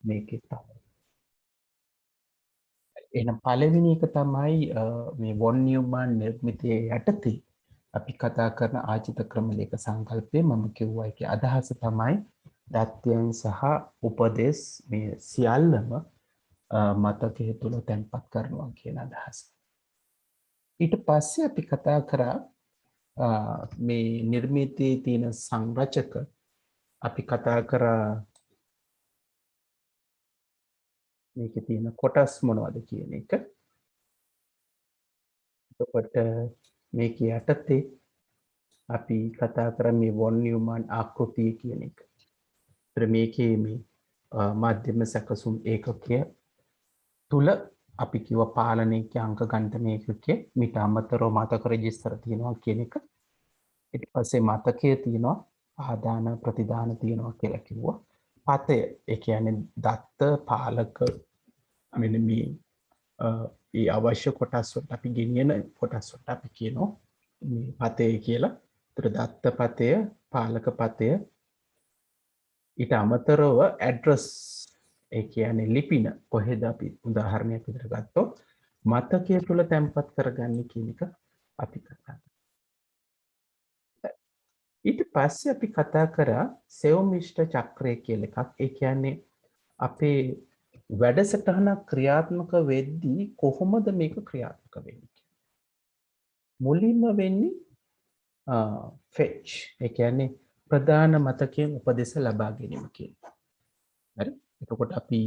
මේකේ තමයි. එහෙනම් පළවෙනි එක තමයි මේ වොන් නියුමන් නිර්මිතයේ යටතේ අපි කතා කරන ආචිත ක්‍රම ලේඛ සංකල්පය මම කිව්වා ඒකේ අදහස තමයි දත්‍යයන් සහ උපදේශ මේ සියල්ලම මතකයේ තුල තැන්පත් කරනවා කියන අදහස. ඊට පස්සේ අපි කතා කරා මේ නිර්මිතයේ තියෙන සංරචක අපි කතා කරා මේකේ තියෙන කොටස් මොනවද කියන එක. එතකොට මේකේ යටතේ අපි කතා කරා මේ වොන් නියුමන් ආකෘතිය කියන එක. ඒතර මේකේ මේ මාධ්‍යම සැකසුම් ඒකකය තුල අපි කිව්ව පාලනයේ අංක ගණිතමය ඒකකයේ මිට අමතරව මතක රෙජිස්ටර් තියෙනවා කියන එක. ඊට පස්සේ මතකයේ තියෙනවා ආදාන ප්‍රතිදාන තියෙනවා කියලා කිව්වා. පතය ඒ කියන්නේ දත්ත පාලක මෙන්න මේ ඒ අවශ්‍ය කොටස් වලට අපි ගෙනියන කොටස් වලට අපි කියනවා මේ පතය කියලා. ඒතර දත්ත පතය, පාලක පතය ඊට අමතරව ඇඩ්‍රස් ඒ කියන්නේ ලිපින කොහෙද අපි උදාහරණයක් විදිහට ගත්තොත් මතකයේ තුල තැන්පත් කරගන්නේ කියන එක අපි කතා කරා. ඊට පස්සේ අපි කතා කරා සෙව්මිෂ්ඨ චක්‍රය කියලා එකක්. ඒ කියන්නේ අපේ වැඩසටහනක් ක්‍රියාත්මක වෙද්දී කොහොමද මේක ක්‍රියාත්මක වෙන්නේ? මුලින්ම වෙන්නේ ෆෙච්. ඒ කියන්නේ ප්‍රධාන මතකයෙන් උපදෙස් ලබා ගැනීම කියන්නේ. හරි? එතකොට අපි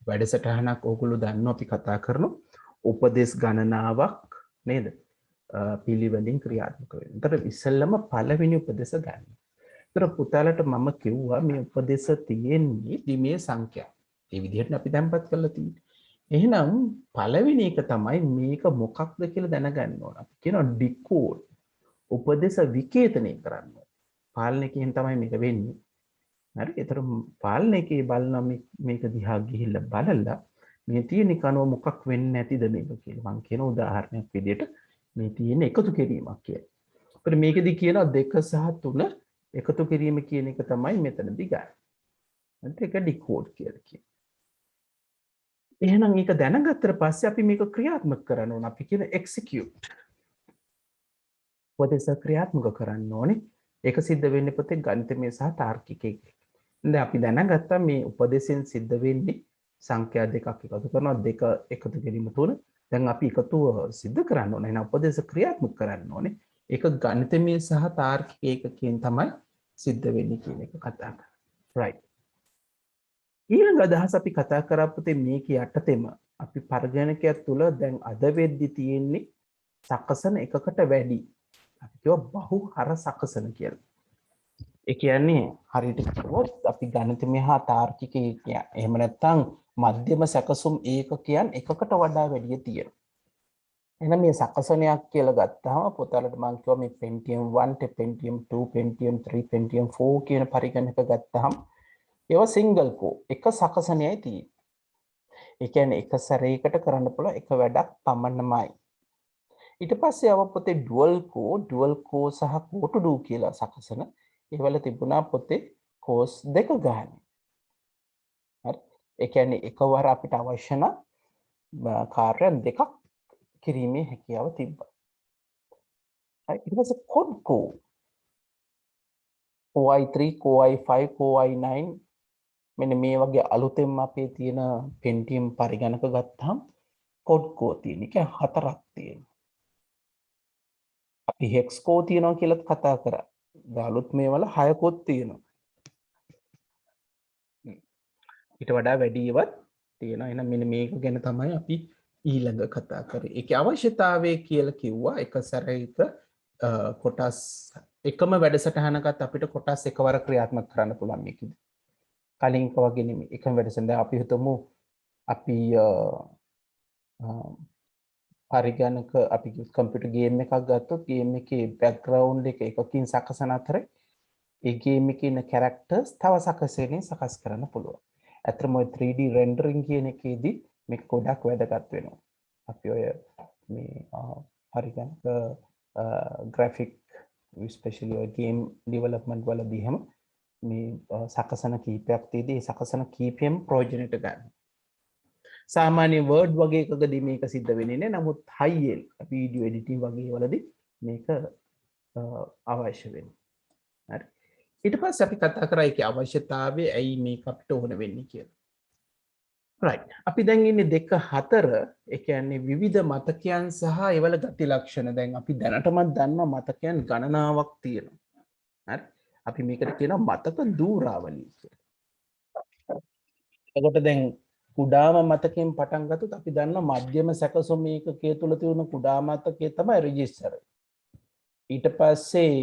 වැඩසටහනක් ඕගොල්ලෝ දන්නවා අපි කතා කරනවා උපදෙස් ගණනාවක් නේද? පිළිවෙලින් ක්‍රියාත්මක වෙනවා. ඒතර ඉස්සෙල්ලම පළවෙනි උපදෙස ගන්න. ඒතර පුතාලට මම කිව්වා මේ උපදෙස තියෙන්නේ දිමේ සංඛ්‍යා. ඒ විදිහට අපි දැන්පත් කරලා තියෙන්නේ. එහෙනම් පළවෙනි එක තමයි මේක මොකක්ද කියලා දැනගන්න ඕන. අපි කියනවා ඩිකෝඩ්. උපදෙස විකේතනය කරන්න ඕන. පාලනයකින් තමයි මේක වෙන්නේ. හරි? ඒතර පාලනයකේ බලන මේක දිහා ගිහිල්ලා බලලා මේ තියෙන කනුව මොකක් වෙන්නේ නැතිද මේක කියලා. මම කියන උදාහරණයක් විදිහට මේ තියෙන එකතු කිරීමක් කියලා. අපිට මේකෙදි කියනවා 2 සහ 3 එකතු කිරීම කියන එක තමයි මෙතනදී ගන්න. ඒක ඩිකෝඩ් කියලා කියනවා. එහෙනම් ඒක දැනගත්තට පස්සේ අපි මේක ක්‍රියාත්මක කරන්න ඕන. අපි කියන එක්සිකියුට්. උපදේශ ක්‍රියාත්මක කරන්න ඕනේ. ඒක සිද්ධ වෙන්නේ පොතේ ගණිතමය සහ තාර්කික එක. දැන් අපි දැනගත්තා මේ උපදේශයෙන් සිද්ධ වෙන්නේ සංඛ්‍යා දෙකක් එකතු කරනවා දෙක එකතු කිරීම තුන. දැන් අපි එකතුව සිද්ධ කරන්න ඕනේ. එහෙනම් උපදේශ ක්‍රියාත්මක කරන්න ඕනේ. ඒක ගණිතමය සහ තාර්කික ඒකකයෙන් තමයි සිද්ධ වෙන්නේ කියන එක කතා කරා. right. ඊළඟ අදහස අපි කතා කරා පුතේ මේක යටතේම අපි පරිගණකයක් තුල දැන් අද වෙද්දි තියෙන්නේ සකසන එකකට වැඩි. අපි කියව බහුහර සකසන කියලා. ඒ කියන්නේ හරියට කිව්වොත් අපි ගණිතමය හා තාර්කික එහෙම නැත්නම් මධ්‍යම සැකසුම් ඒකකයන් එකකට වඩා වැඩි තියෙනවා. එහෙනම් මේ සකසනයක් කියලා ගත්තාම පොතලට මම කිව්වා මේ Pentium 1, Pentium 2, Pentium 3, Pentium 4 කියන පරිගණක ගත්තාම ඒවා සිංගල් කෝ එක සකසනයයි තියෙන්නේ. ඒ කියන්නේ එක සැරයකට කරන්න පුළුවන් එක වැඩක් පමණමයි. ඊට පස්සේ ආව පොතේ ඩුවල් කෝ සහ කෝ ටු ඩු කියලා සකසන ඒවල තිබුණා පොතේ කෝස් දෙක ගන්න. හරි. ඒ කියන්නේ එකවර අපිට අවශ්‍ය නම් කාර්යයන් දෙකක් කිරීමේ හැකියාව තිබ්බා. හරි. ඊට පස්සේ කොඩ් කෝ OI3 OI5 OI9 මෙන්න මේ වගේ අලුතෙන්ම අපේ තියෙන Pentium පරිගණක ගත්තාම කොඩ් කෝ තියෙන එක හතරක් තියෙනවා. අපි hex කෝ තියෙනවා කියලා කතා කරා. අලුත් මේවල 6කොත් තියෙනවා. ඊට වඩා වැඩි ඒවත් තියෙනවා. එහෙනම් මෙන්න මේක ගැන තමයි අපි ඊළඟ කතා කරේ. ඒකේ අවශ්‍යතාවය කියලා කිව්වා එක සැරයක කොටස් එකම වැඩසටහනකත් අපිට කොටස් එකවර ක්‍රියාත්මක කරන්න පුළුවන් මේකද. කලින් වගේ නෙමෙයි. එකම වැඩසටහන දැන් අපි හිතමු අපි පරිගණක අපි කම්පියුටර් ගේම් එකක් ගත්තොත් ගේම් එකේ බෑග්ග්‍රවුන්ඩ් එක එකකින් සකසන අතර ඒ ගේම් එකේ ඉන්න කැරක්ටර්ස් තව සකසෙන්නේ සකස් කරන්න පුළුවන්. ඇත්තටම ඔය 3D රෙන්ඩරින් කියන එකේදී මේක ගොඩක් වැදගත් වෙනවා. අපි ඔය මේ පරිගණක ග්‍රැෆික් ස්පෙෂලි ඔය ගේම් ඩෙවලොප්මන්ට් වලදී හැම මේ සකසන කීපයක් තියදී සකසන කීපයම ප්‍රයෝජනයට ගන්න. සාමාන්‍ය වර්ඩ් වගේ එකකදී මේක සිද්ධ වෙන්නේ නැහැ. නමුත් හයිල් වීඩියෝ එඩිටින් වගේ වලදී මේක අවශ්‍ය වෙනවා. හරි. ඊට පස්සේ අපි කතා කරා ඒකේ අවශ්‍යතාවය ඇයි මේක අපිට ඕන වෙන්නේ කියලා. right. අපි දැන් ඉන්නේ 2-4 ඒ කියන්නේ විවිධ මතකයන් සහ ඒවල ගති ලක්ෂණ. දැන් අපි දැනටමත් දන්නවා මතකයන් ගණනාවක් තියෙනවා. හරි. අපි මේකට කියනවා මතක දූරාවලිය කියලා. එතකොට දැන් කුඩාම මතකයෙන් පටන් ගත්තොත් අපි දන්නවා මධ්‍යම සැකසුම ඒකකයේ තුල තියෙන කුඩා මතකය තමයි රෙජිස්ටර්. ඊට පස්සේ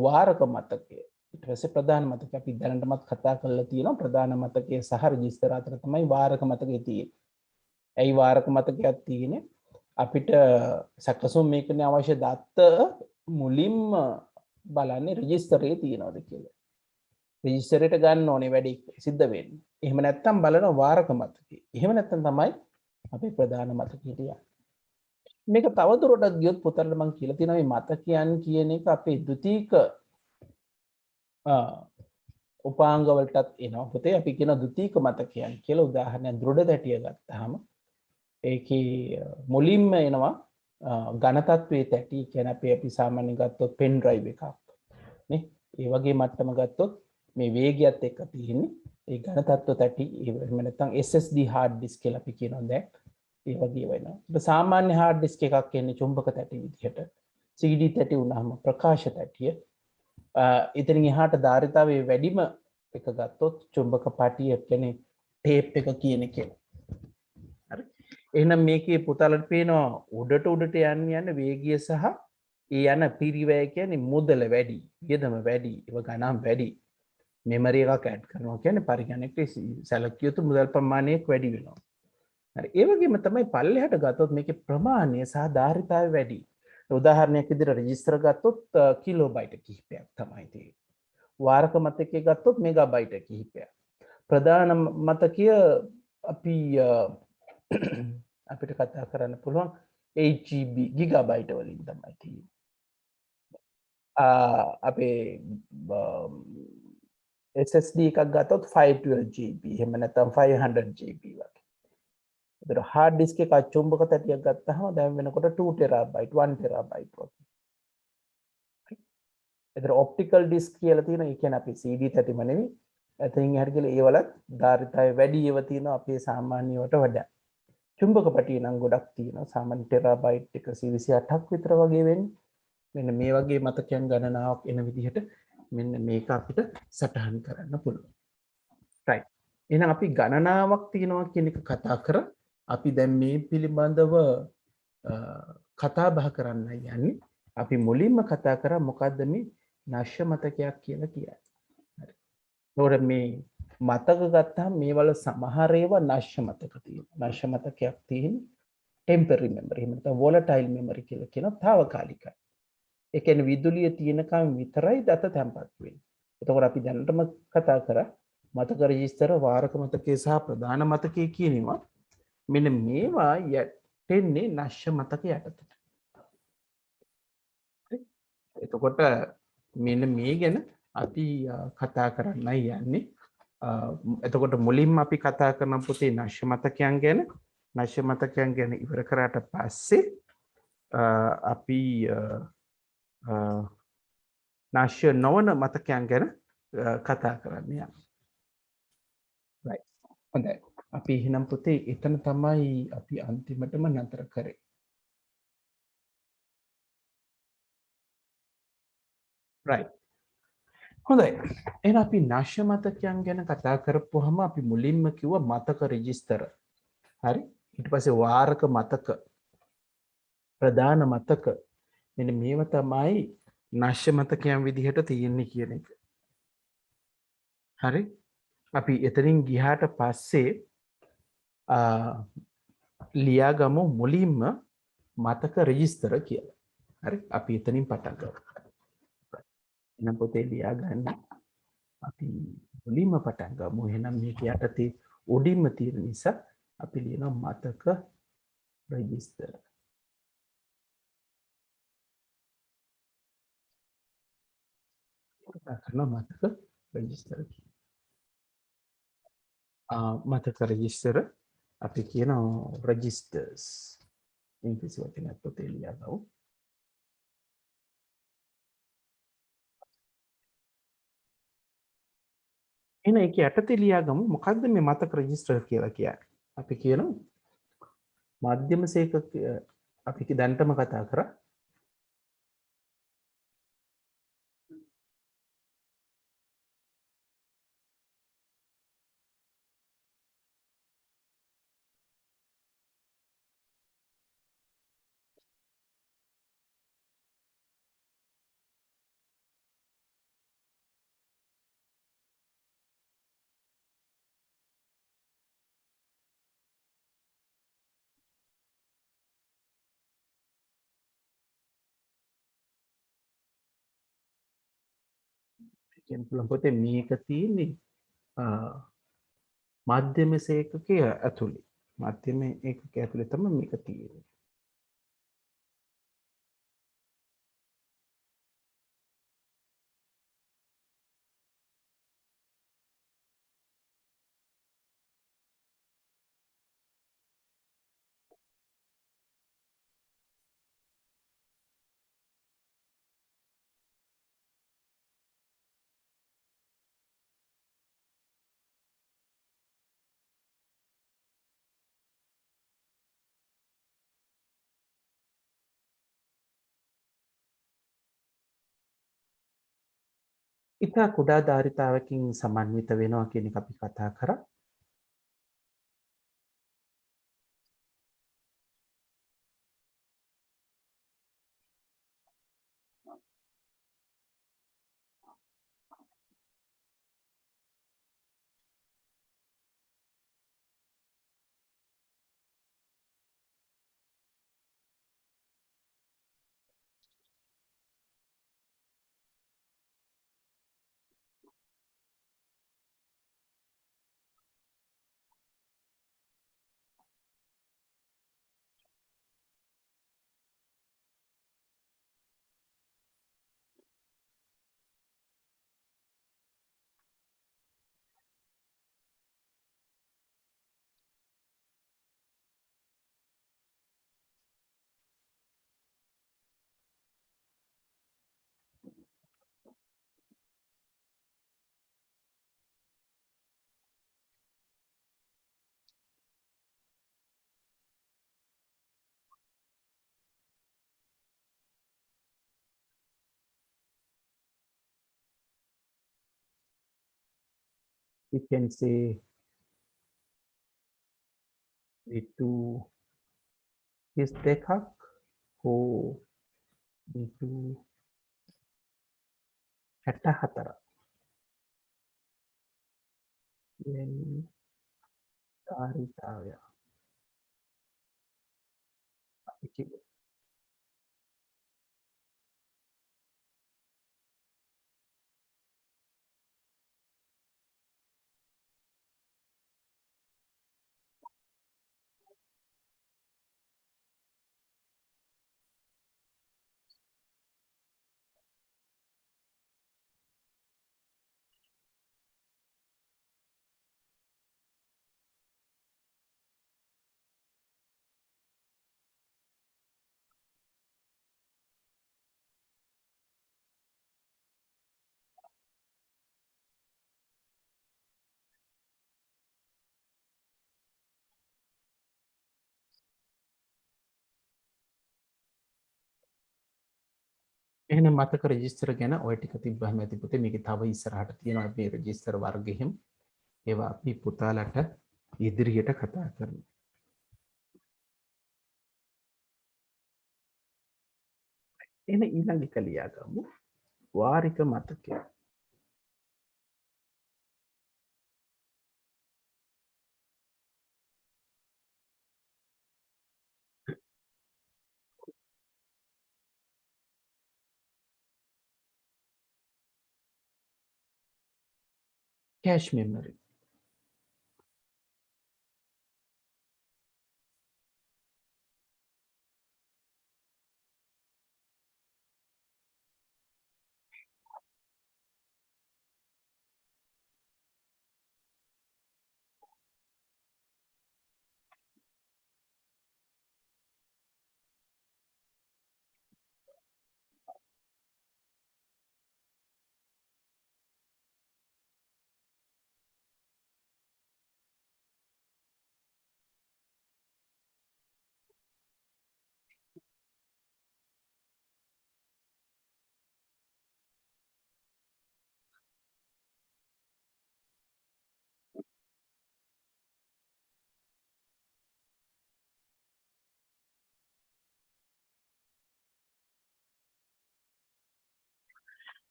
වාරක මතකය, ඊට පස්සේ ප්‍රධාන මතකය. අපි දැනටමත් කතා කරලා තියෙනවා ප්‍රධාන මතකය සහ රෙජිස්ටර් අතර තමයි වාරක මතකය තියෙන්නේ. ඇයි වාරක මතකයක් තියෙන්නේ? අපිට සැකසුම් මේකනේ අවශ්‍ය දත්ත මුලින්ම බලන්නේ රෙජිස්ටරේ තියෙනවද කියලා. රෙජිස්ටරේට ගන්න ඕනේ වැඩි සිද්ධ වෙන්නේ. එහෙම නැත්නම් බලන වාරක මතකය. එහෙම නැත්නම් තමයි අපේ ප්‍රධාන මතකයට යන්නේ. මේක තවදුරටත් ගියොත් පුතර්ට මම කියලා තියෙනවා මේ මතකයන් කියන එක අපේ ද්විතීක උපාංග වලටත් එනවා. පුතේ අපි කියන ද්විතීක මතකයන් කියලා. උදාහරණයක් දෘඩ තැටිය ගත්තාම ඒකේ මුලින්ම එනවා ඝන තත්වයේ තැටි. කියන්නේ අපි සාමාන්‍යයෙන් ගත්තොත් පෙන් ඩ්‍රයිව් එකක් නේ. ඒ වගේ මට්ටම ගත්තොත් මේ වේගයත් එක්ක තියෙන්නේ ඒ ඝන තත්ත්ව තැටි. එහෙම නැත්නම් SSD hard disk කියලා අපි කියනවා දැන්. ඒ වගේ වෙනවා. ඒක සාමාන්‍ය hard disk එකක් එන්නේ චුම්බක තැටි විදිහට. CD තැටි වුණාම ප්‍රකාශ තැටිය. ඉතින් එහාට ධාරිතාවයේ වැඩිම එක ගත්තොත් චුම්බක පටිය කියන්නේ ටේප් එක කියන එක. හරි. එහෙනම් මේකේ පුතාලට පේනවා උඩට යන්න වේගය සහ ඒ යන පිරිවැය කියන්නේ මුදල වැඩි, වියදම වැඩි, ඒව ගණන් වැඩි. මෙමරි එකක් ඇඩ් කරනවා කියන්නේ පරිගණකයේ සැලකිය යුතු මුදල් ප්‍රමාණයක් වැඩි වෙනවා. හරි. ඒ වගේම තමයි පල්ලෙහාට ගත්තොත් මේකේ ප්‍රමාණය සහ ධාරිතාවය වැඩි. උදාහරණයක් විදිහට රෙජිස්ටර් ගත්තොත් කිලෝබයිට් කිහිපයක් තමයි තියෙන්නේ. වාරක මතකයේ ගත්තොත් මෙගාබයිට් කිහිපයක්. ප්‍රධාන මතකය අපි අපිට කතා කරන්න පුළුවන් 8GB ගිගාබයිට් වලින් තමයි තියෙන්නේ. අපේ SSD එකක් ගත්තොත් 512GB එහෙම නැත්නම් 500GB වගේ. ඒතර hard disk එක චුම්බක තැටියක් ගත්තාම දැන් වෙනකොට 2TB 1TB වගේ. ඒතර optical disk කියලා තියෙනවා. ඒ කියන්නේ අපි CD තැටිම නෙවෙයි. එතනින් එහාට ගිහලා ඒ වල ධාරිතාවය වැඩි ඒවා තියෙනවා අපේ සාමාන්‍ය වට වඩා. චුම්බක පටිය නම් ගොඩක් තියෙනවා. සාමාන්‍ය ටෙරාබයිට් 128ක් විතර වගේ වෙන්නේ. මෙන්න මේ වගේ මතකයන් ගණනාවක් එන විදිහට මෙන්න මේක අපිට සටහන් කරන්න පුළුවන්. right. එහෙනම් අපි ගණනාවක් තියෙනවා කියන එක කතා කරා. අපි දැන් මේ පිළිබඳව කතා බහ කරන්න යන්නේ. අපි මුලින්ම කතා කරා මොකද්ද මේ නශ්‍ය මතකයක් කියලා කියන්නේ. හරි. ඒතකොට මේ මතක ගත්තාම මේවල සමහර ඒවා නශ්‍ය මතක තියෙනවා. නශ්‍ය මතකයක් තියෙන්නේ ටෙම්පරරි මෙමරි. එහෙම නැත්නම් වොලටයිල් මෙමරි කියලා කියන తాවකාලිකයි. ඒ කියන්නේ විදුලිය තියෙනකම් විතරයි දත තැම්පත් වෙන්නේ. එතකොට අපි දැනටම කතා කරා මතක රෙජිස්ටර් වාරක මතකයේ සහ ප්‍රධාන මතකයේ කියනවා. මෙන්න මේවා යටෙන්නේ නශ්‍ය මතක යටතට. එතකොට මෙන්න මේ ගැන අපි කතා කරන්නයි යන්නේ. එතකොට මුලින්ම අපි කතා කරන පොතේ නශ්‍ය මතකයන් ගැන. නශ්‍ය මතකයන් ගැන ඉවර කරාට පස්සේ අපි නශ්‍ය නොවන මතකයන් ගැන කතා කරන්න යනවා. right. හොඳයි. අපි එහෙනම් පුතේ එතන තමයි අපි අන්තිමටම නතර කරේ. right. හොඳයි. එහෙනම් අපි නශ්‍ය මතකයන් ගැන කතා කරපුවාම අපි මුලින්ම කිව්වා මතක රෙජිස්ටර්. හරි. ඊට පස්සේ වාරක මතක, ප්‍රධාන මතක. මෙන්න මේව තමයි නශ්‍ය මතකයන් විදිහට තියෙන්නේ කියන එක. හරි. අපි එතනින් ගියාට පස්සේ ලියාගමු මුලින්ම මතක රෙජිස්ටර් කියලා. හරි. අපි එතනින් පටන් ගමු. එහෙනම් පොතේ ලියාගන්න. අපි මුලින්ම පටන් ගමු. එහෙනම් මේක යටතේ උඩින්ම තියෙන නිසා අපි ලියනවා මතක රෙජිස්ටර්. කරන මතක රෙජිස්ටර් මතක රෙජිස්ටර් අපි කියන රෙජිස්ටර්ස් ඉංග්‍රීසි වචනයක් පොතේ ලියා ගමු. එහෙනම් ඒක යටතේ ලියා ගමු මොකද්ද මේ මතක රෙජිස්ටර් කියලා කියන්නේ. අපි කියනවා මාධ්‍යම සේක අපි දැන්ටම කතා කරා කියන පුළුවන් පොතේ මේක තියෙන්නේ මාධ්‍යම සේකකය ඇතුළේ. මාධ්‍යම ඒකක ඇතුළේ තමයි මේක තියෙන්නේ. ඉතා කුඩා ධාරිතාවකින් සමන්විත වෙනවා කියන එක අපි කතා කරා. We can say itu is දෙකක් හෝ itu 64 වෙනි ධාරිතාවය අපි කිව්වා. එහෙනම් මතක රෙජිස්ටර් ගැන ඔය ටික තිබ්බහම ඇති පුතේ. මේකේ තව ඉස්සරහට තියෙනවා මේ රෙජිස්ටර් වර්ග එහෙම. ඒවා අපි පුතාලට ඉදිරියට කතා කරමු. එන ඊළඟ එක ලියා ගමු. වාරික මතකය. cache memory.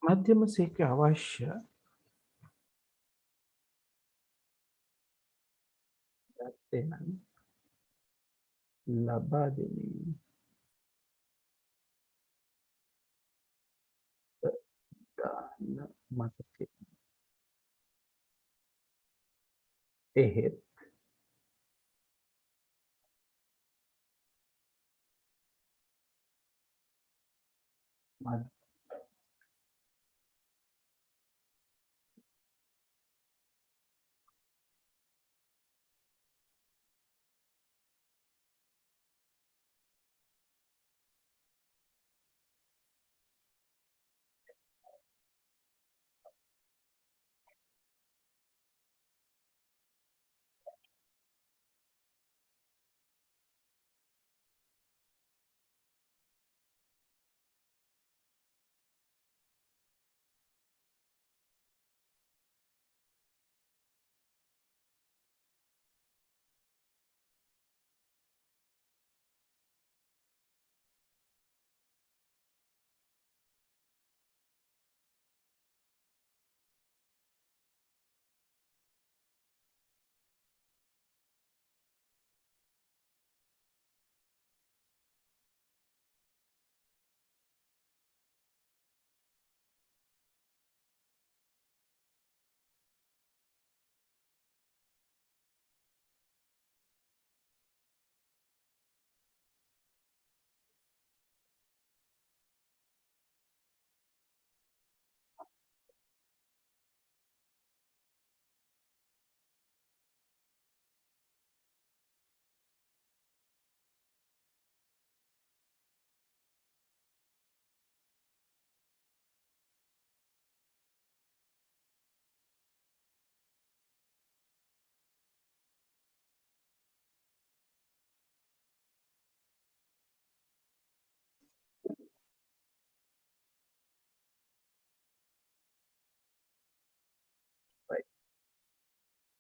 මධ්‍යම සේකය අවශ්‍ය ඇත්තේ නම් ලබා දෙමින් ගන්න මතකය. එහෙත් මධ්‍යම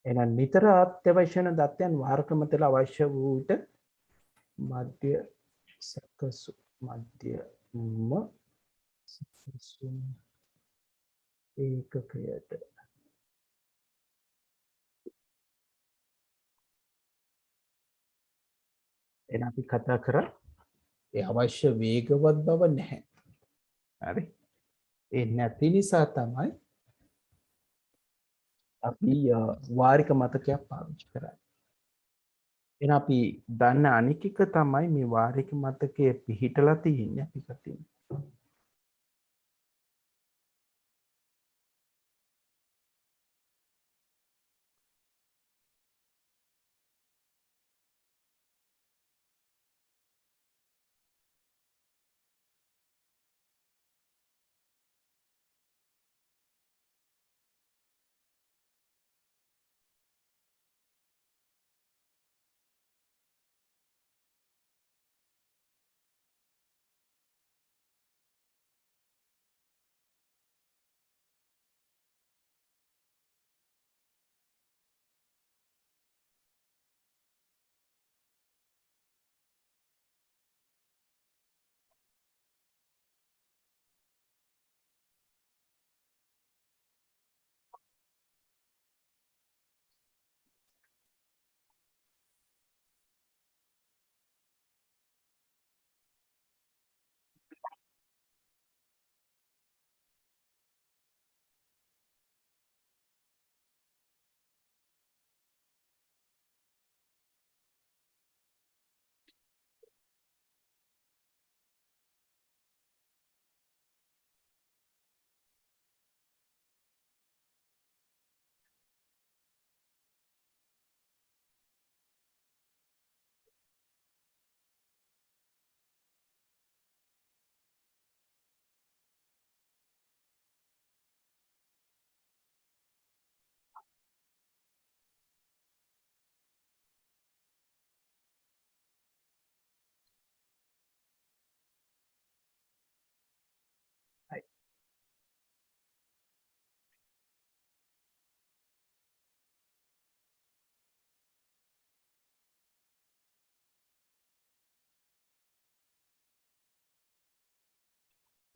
එහෙනම් නිතර අත්‍යවශ්‍ය වන දත්තයන් වාරකම තුළ අවශ්‍ය වූ විට මධ්‍ය සැකසු මධ්‍යම සැකසුම් ඒකකයට එන අපි කතා කරා ඒ අවශ්‍ය වේගවත් බව නැහැ. හරි. ඒ නැති නිසා තමයි අපි වාරික මතකයක් පාවිච්චි කරන්නේ. එහෙනම් අපි දන්න අනික් එක තමයි මේ වාරික මතකයේ පිහිටලා තියෙන්නේ අපි කතින්.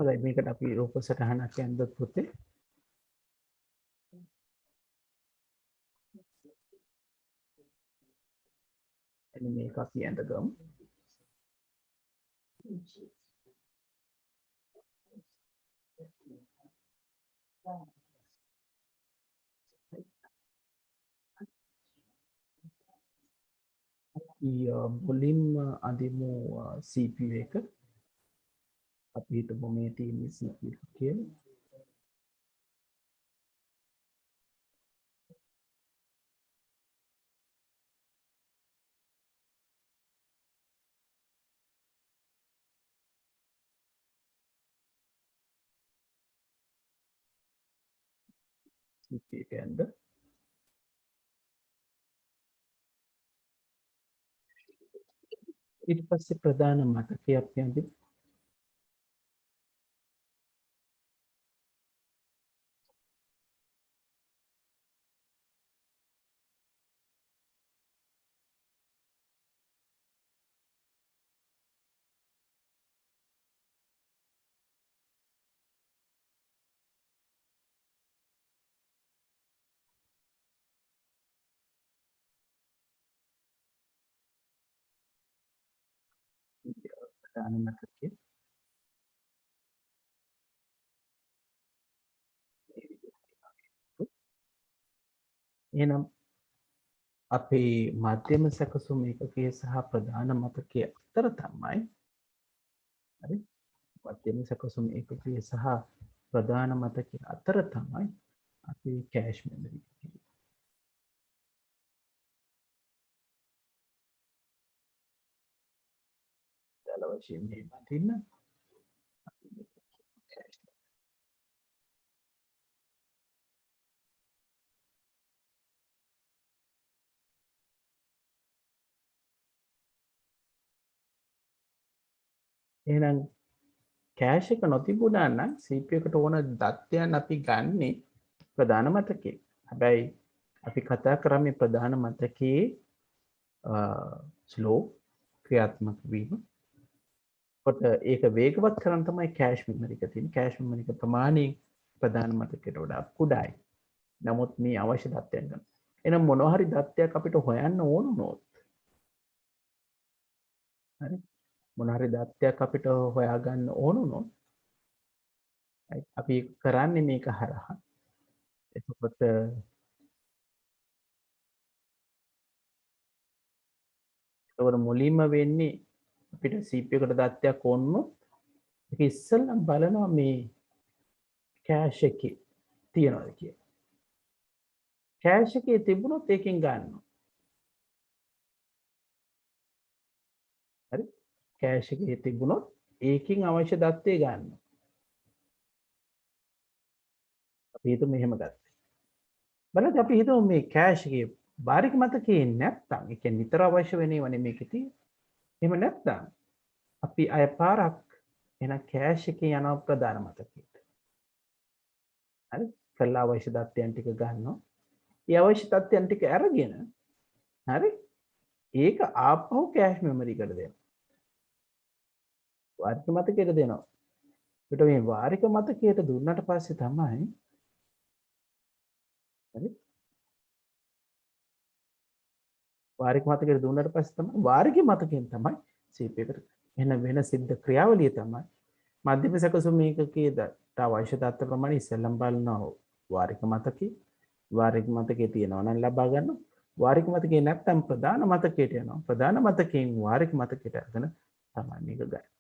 හොඳයි මේකට අපි රූප සටහනක් ඇඳුත් පුතේ. එන්න මේක අපි ඇඳගමු. මුලින්ම අඳිමු CPU එක. අපි හිතමු මේ තියෙන CPU එක කියලා. CPU එක ඇඳ. ඊට පස්සේ ප්‍රධාන මතකය අපි අඳිමු. ප්‍රධාන මතකය. එහෙනම් අපේ මධ්‍යම සැකසුම ඒකකයේ සහ ප්‍රධාන මතකයේ අතර තමයි හරි මධ්‍යම සැකසුම ඒකකයේ සහ ප්‍රධාන මතකයේ අතර තමයි අපි කෑෂ් මෙමරි දල වශයෙන් මේ මතින්න එහෙනම් කෑෂ් එක නොතිබුණා නම් CPU එකට ඕන දත්තයන් අපි ගන්නෙ ප්‍රධාන මතකයේ. හැබැයි අපි කතා කරන්නේ ප්‍රධාන මතකයේ ස්ලෝ ක්‍රියාත්මක වීම. කොට ඒක වේගවත් කරන්න තමයි කෑෂ් මෙමරි එක තියෙන්නේ. කෑෂ් මෙමරි එක ප්‍රමාණයෙන් ප්‍රධාන මතකයට වඩා කුඩායි. නමුත් මේ අවශ්‍ය දත්තයන් ගන්න. එහෙනම් මොනවා හරි දත්තයක් අපිට හොයන්න ඕන වුණොත් හරි මොනවා හරි දත්තයක් අපිට හොයාගන්න ඕන වුණොත් අපි කරන්නේ මේක හරහා. එතකොට මුලින්ම වෙන්නේ අපිට CPU එකට දත්තයක් ඕන වුණොත් ඒක ඉස්සෙල්ලා බලනවා මේ කෑෂ් එකේ තියනවාද කියලා. කෑෂ් එකේ තිබුණොත් ඒකෙන් ගන්නවා. හරි? කෑෂ් එකේ තිබුණොත් ඒකෙන් අවශ්‍ය දත්තේ ගන්නවා. අපි හිතමු මෙහෙම ගත්තා. බලන්න අපි හිතමු මේ කෑෂ් එකේ වාරික මතකයේ නැත්තම් ඒ කියන්නේ නිතර අවශ්‍ය වෙන ඒවා නෙමේ මේකේ තියෙන්නේ. එහෙම නැත්තම් අපි අය පාරක් එහෙනම් කෑෂ් එකේ යනවා ප්‍රධාන මතකයට. හරි? කළා අවශ්‍ය දත්තයන් ටික ගන්නවා. ඒ අවශ්‍ය තත්ත්වයන් ටික අරගෙන හරි? ඒක ආපහු කෑෂ් මෙමරි එකට දෙනවා. වාරික මතකයට දෙනවා. ඒකට මේ වාරික මතකයට දුන්නට පස්සේ තමයි හරි? වාරික මතකයට දුන්නට පස්සේ තමයි වාරික මතකයෙන් තමයි CPU එකට එන වෙන සිද්ධ ක්‍රියාවලිය තමයි මධ්‍යම සැකසුම ඒකකයේ අවශ්‍ය දත්ත ප්‍රමාණය ඉස්සෙල්ලම බලනවා වාරික මතකේ වාරික මතකයේ තියෙනවා නම් ලබා ගන්නවා වාරික මතකේ නැත්නම් ප්‍රධාන මතකයට යනවා ප්‍රධාන මතකයෙන් වාරික මතකයට අරගෙන තමයි මේක ගන්න.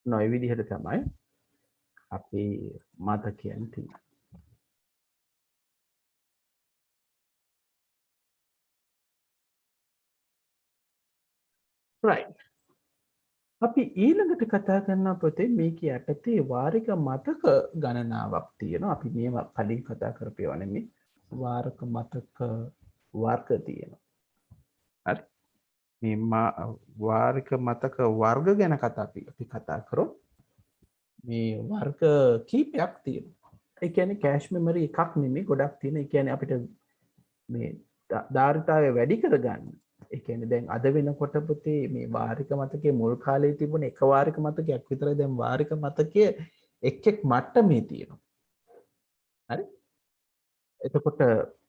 නොයි විදිහට තමයි අපි මතකයන් තියෙන්නේ. right. අපි ඊළඟට කතා කරනවා පොතේ මේක යටතේ වාරික මතක ගණනාවක් තියෙනවා. අපි මේවා කලින් කතා කරපේවා නෙමෙයි. වාරක මතක වර්ග තියෙනවා. හරි. වාරික මතක වර්ග ගැන අපි කතා කරොත් මේ වර්ග කීපයක් තියෙනවා. ඒ කියන්නේ කෑෂ් මෙමරි එකක් නෙමෙයි ගොඩක් තියෙන. ඒ කියන්නේ අපිට මේ ධාරිතාවය වැඩි කරගන්න. ඒ කියන්නේ දැන් අද වෙනකොට පුතේ මේ වාරික මතකයේ මුල් කාලේ තිබුණ එක වාරික මතකයක් විතරයි දැන් වාරික මතකයේ එක් මට්ටමේ තියෙනවා. හරි? එතකොට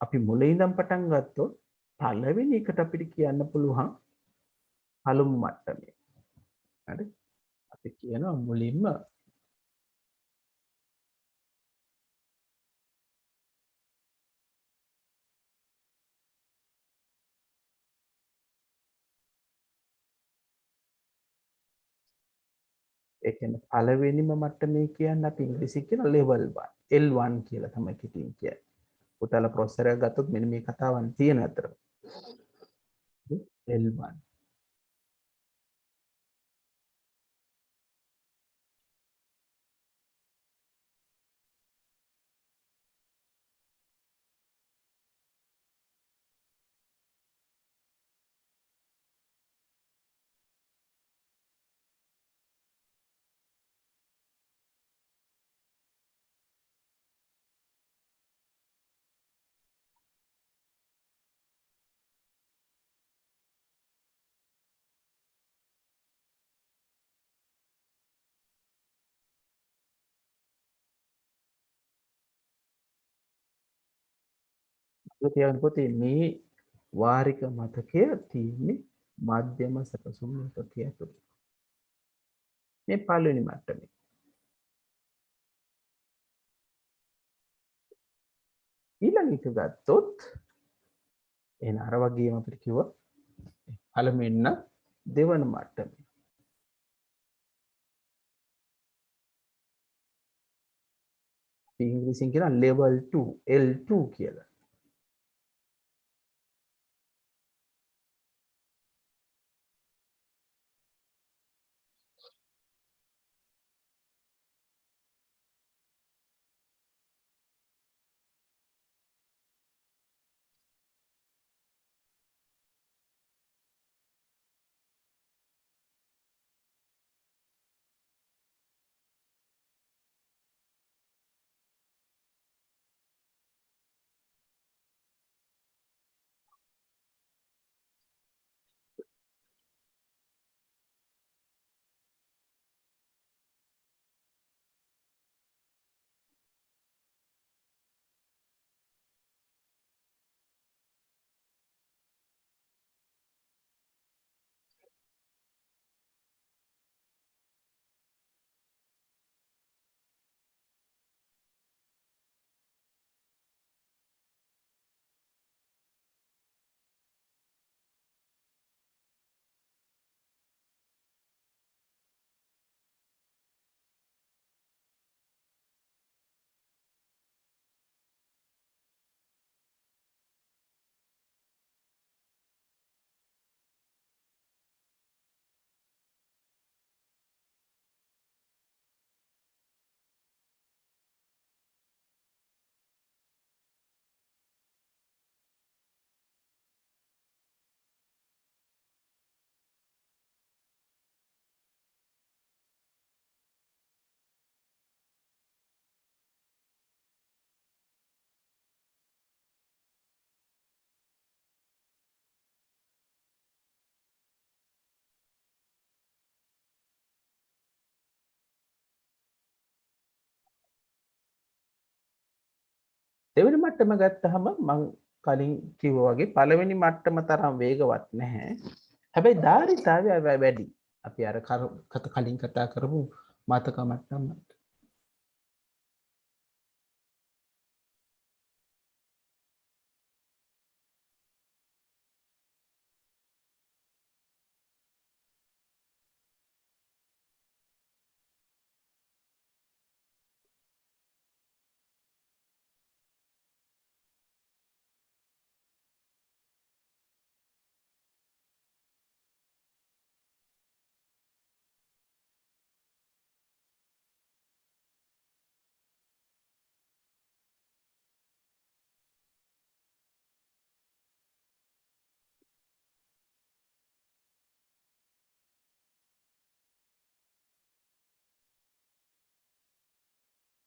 අපි මුලින් ඉඳන් පටන් ගත්තොත් පළවෙනි එකට අපිට කියන්න පුළුවන් පළමු මට්ටමේ. හරි? අපි කියනවා මුලින්ම ඒ කියන්නේ පළවෙනිම මට්ටමේ කියන්නේ අපි ඉංග්‍රීසියෙන් කියන level 1 L1 කියලා තමයි කිටින් කියන්නේ. පුතාලා ප්‍රොසෙසර් එකක් ගත්තොත් මෙන්න මේ කතාවන් තියෙන අතර. L1. තියන්න පොතේ මේ වාරික මතකය තියෙන්නේ මධ්‍යම සැකසුම් එකකය ඇතුළේ. මේ පළවෙනි මට්ටමේ. ඊළඟ එක ගත්තොත් එන අර වගේම අපිට කිව්වා පළවෙන්න දෙවන මට්ටමේ. ඉංග්‍රීසියෙන් කියන level 2 L2 කියලා. දෙවෙනි මට්ටම ගත්තහම මං කලින් කිව්වා වගේ පළවෙනි මට්ටම තරම් වේගවත් නැහැ. හැබැයි ධාරිතාවය වැඩි. අපි අර කලින් කතා කරපු මතක මට්ටම.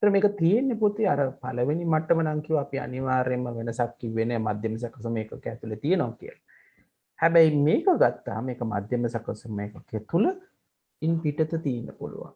ඒතර මේක තියෙන්නේ පොතේ අර පළවෙනි මට්ටම නම් කිව්වා අපි අනිවාර්යයෙන්ම වෙනසක් කිව්වේ නෑ මධ්‍යම සැකසුම ඒකක ඇතුලේ තියෙනවා කියලා. හැබැයි මේක ගත්තාම මේක මධ්‍යම සැකසුම ඒකකයේ තුල ඉන් පිටත තියෙන්න පුළුවන්.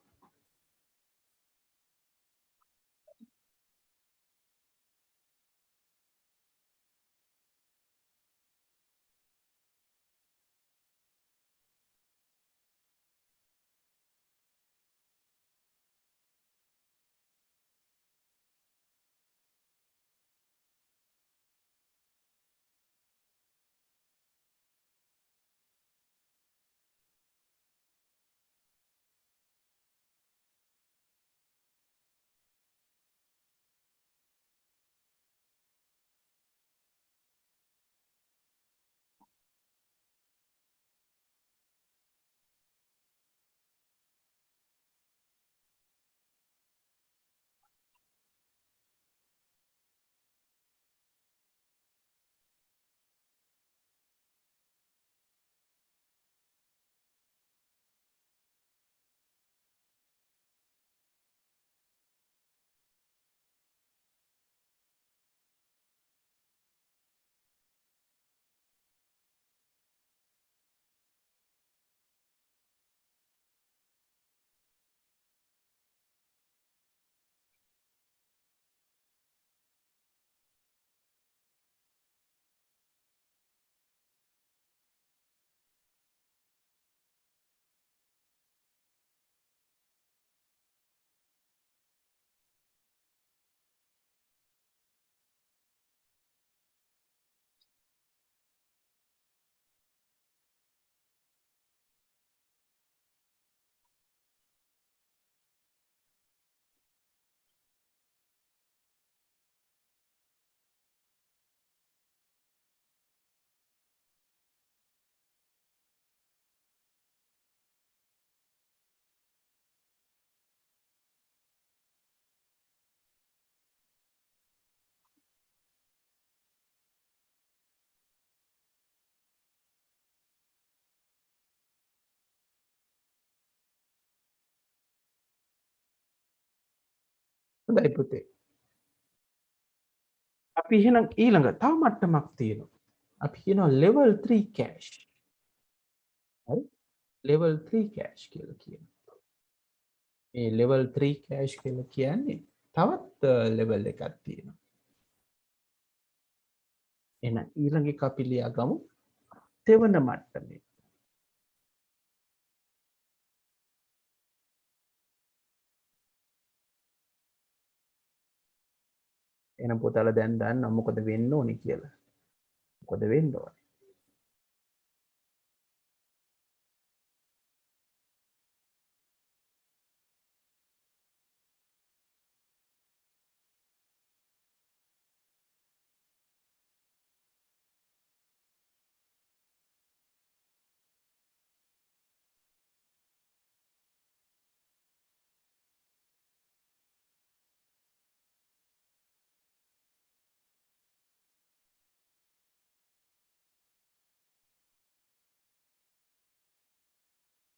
හොඳයි පුතේ. අපි එහෙනම් ඊළඟ තව මට්ටමක් තියෙනවා. අපි කියනවා level 3 cache. හරි? level 3 cache කියලා කියනවා. මේ level 3 cache කියලා කියන්නේ තවත් level එකක් තියෙනවා. එහෙනම් ඊළඟ එක අපි ලියාගමු තෙවන මට්ටමේ. එහෙනම් පුතාලා දැන් දන්නවා මොකද වෙන්න ඕනේ කියලා. මොකද වෙන්න ඕනේ?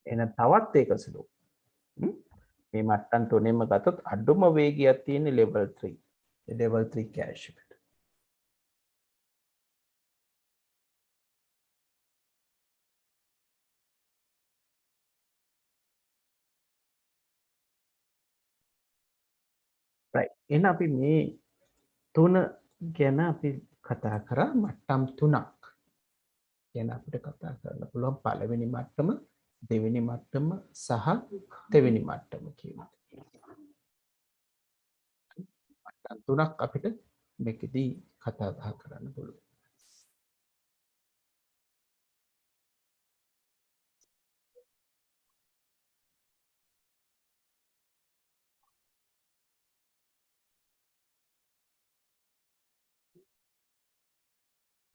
එහෙනම් තවත් ඒක සුළු. මේ මට්ටම් තුනෙන්ම ගත්තොත් අඩුම වේගයක් තියෙන්නේ level 3. level 3 cache එකට. right. එහෙනම් අපි මේ තුන ගැන අපි කතා කරා මට්ටම් තුනක්. ගැන අපිට කතා කරන්න පුළුවන් පළවෙනි මට්ටම, දෙවෙනි මට්ටම සහ තෙවෙනි මට්ටම කියලා. මට්ටම් තුනක් අපිට මේකෙදී කතා බහ කරන්න පුළුවන්.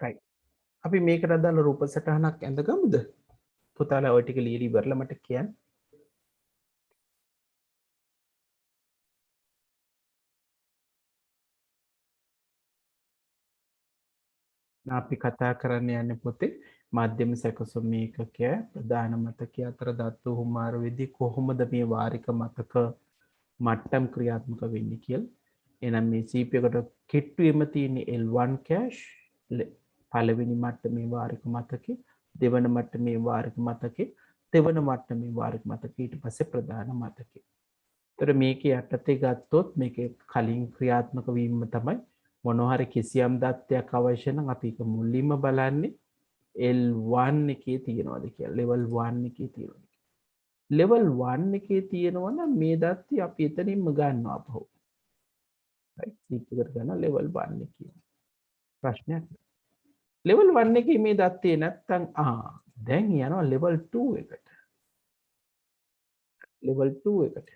right. අපි මේකට අදාළ රූප සටහනක් ඇඳගමුද? පුතාලා ඔය ටික ලියලා ඉවරලා මට කියන්න. අපි කතා කරන්න යන්නේ පොතේ මධ්‍යම සැකසුම් ඒකකය ප්‍රධාන මතකය අතර දත්තු හුමාර විදි කොහොමද මේ වාරික මතක මට්ටම් ක්‍රියාත්මක වෙන්නේ කියලා. එහෙනම් මේ CP එකට කිට්ටුවෙම තියෙන L1 කැෂ් පළවෙනි මට්ටමේ වාරික මතකේ, දෙවන මට්ටමේ වාරික මතකේ, තෙවන මට්ටමේ වාරික මතකේ, ඊට පස්සේ ප්‍රධාන මතකේ. ඒතර මේකේ යටතේ ගත්තොත් මේකේ කලින් ක්‍රියාත්මක වීම තමයි මොනවා හරි කිසියම් දත්තයක් අවශ්‍ය නම් අපි ඒක මුලින්ම බලන්නේ L1 එකේ තියෙනවද කියලා. level 1 එකේ තියෙනවද. level 1 එකේ තියෙනවා නම් මේ දත්ති අපි එතනින්ම ගන්නවා අපහු. right CP එකට ගන්න level 1 එකේ. ප්‍රශ්නයක්. level 1 එකේ මේ දත්තේ නැත්තම් දැන් යනවා level 2 එකට. level 2 එකට.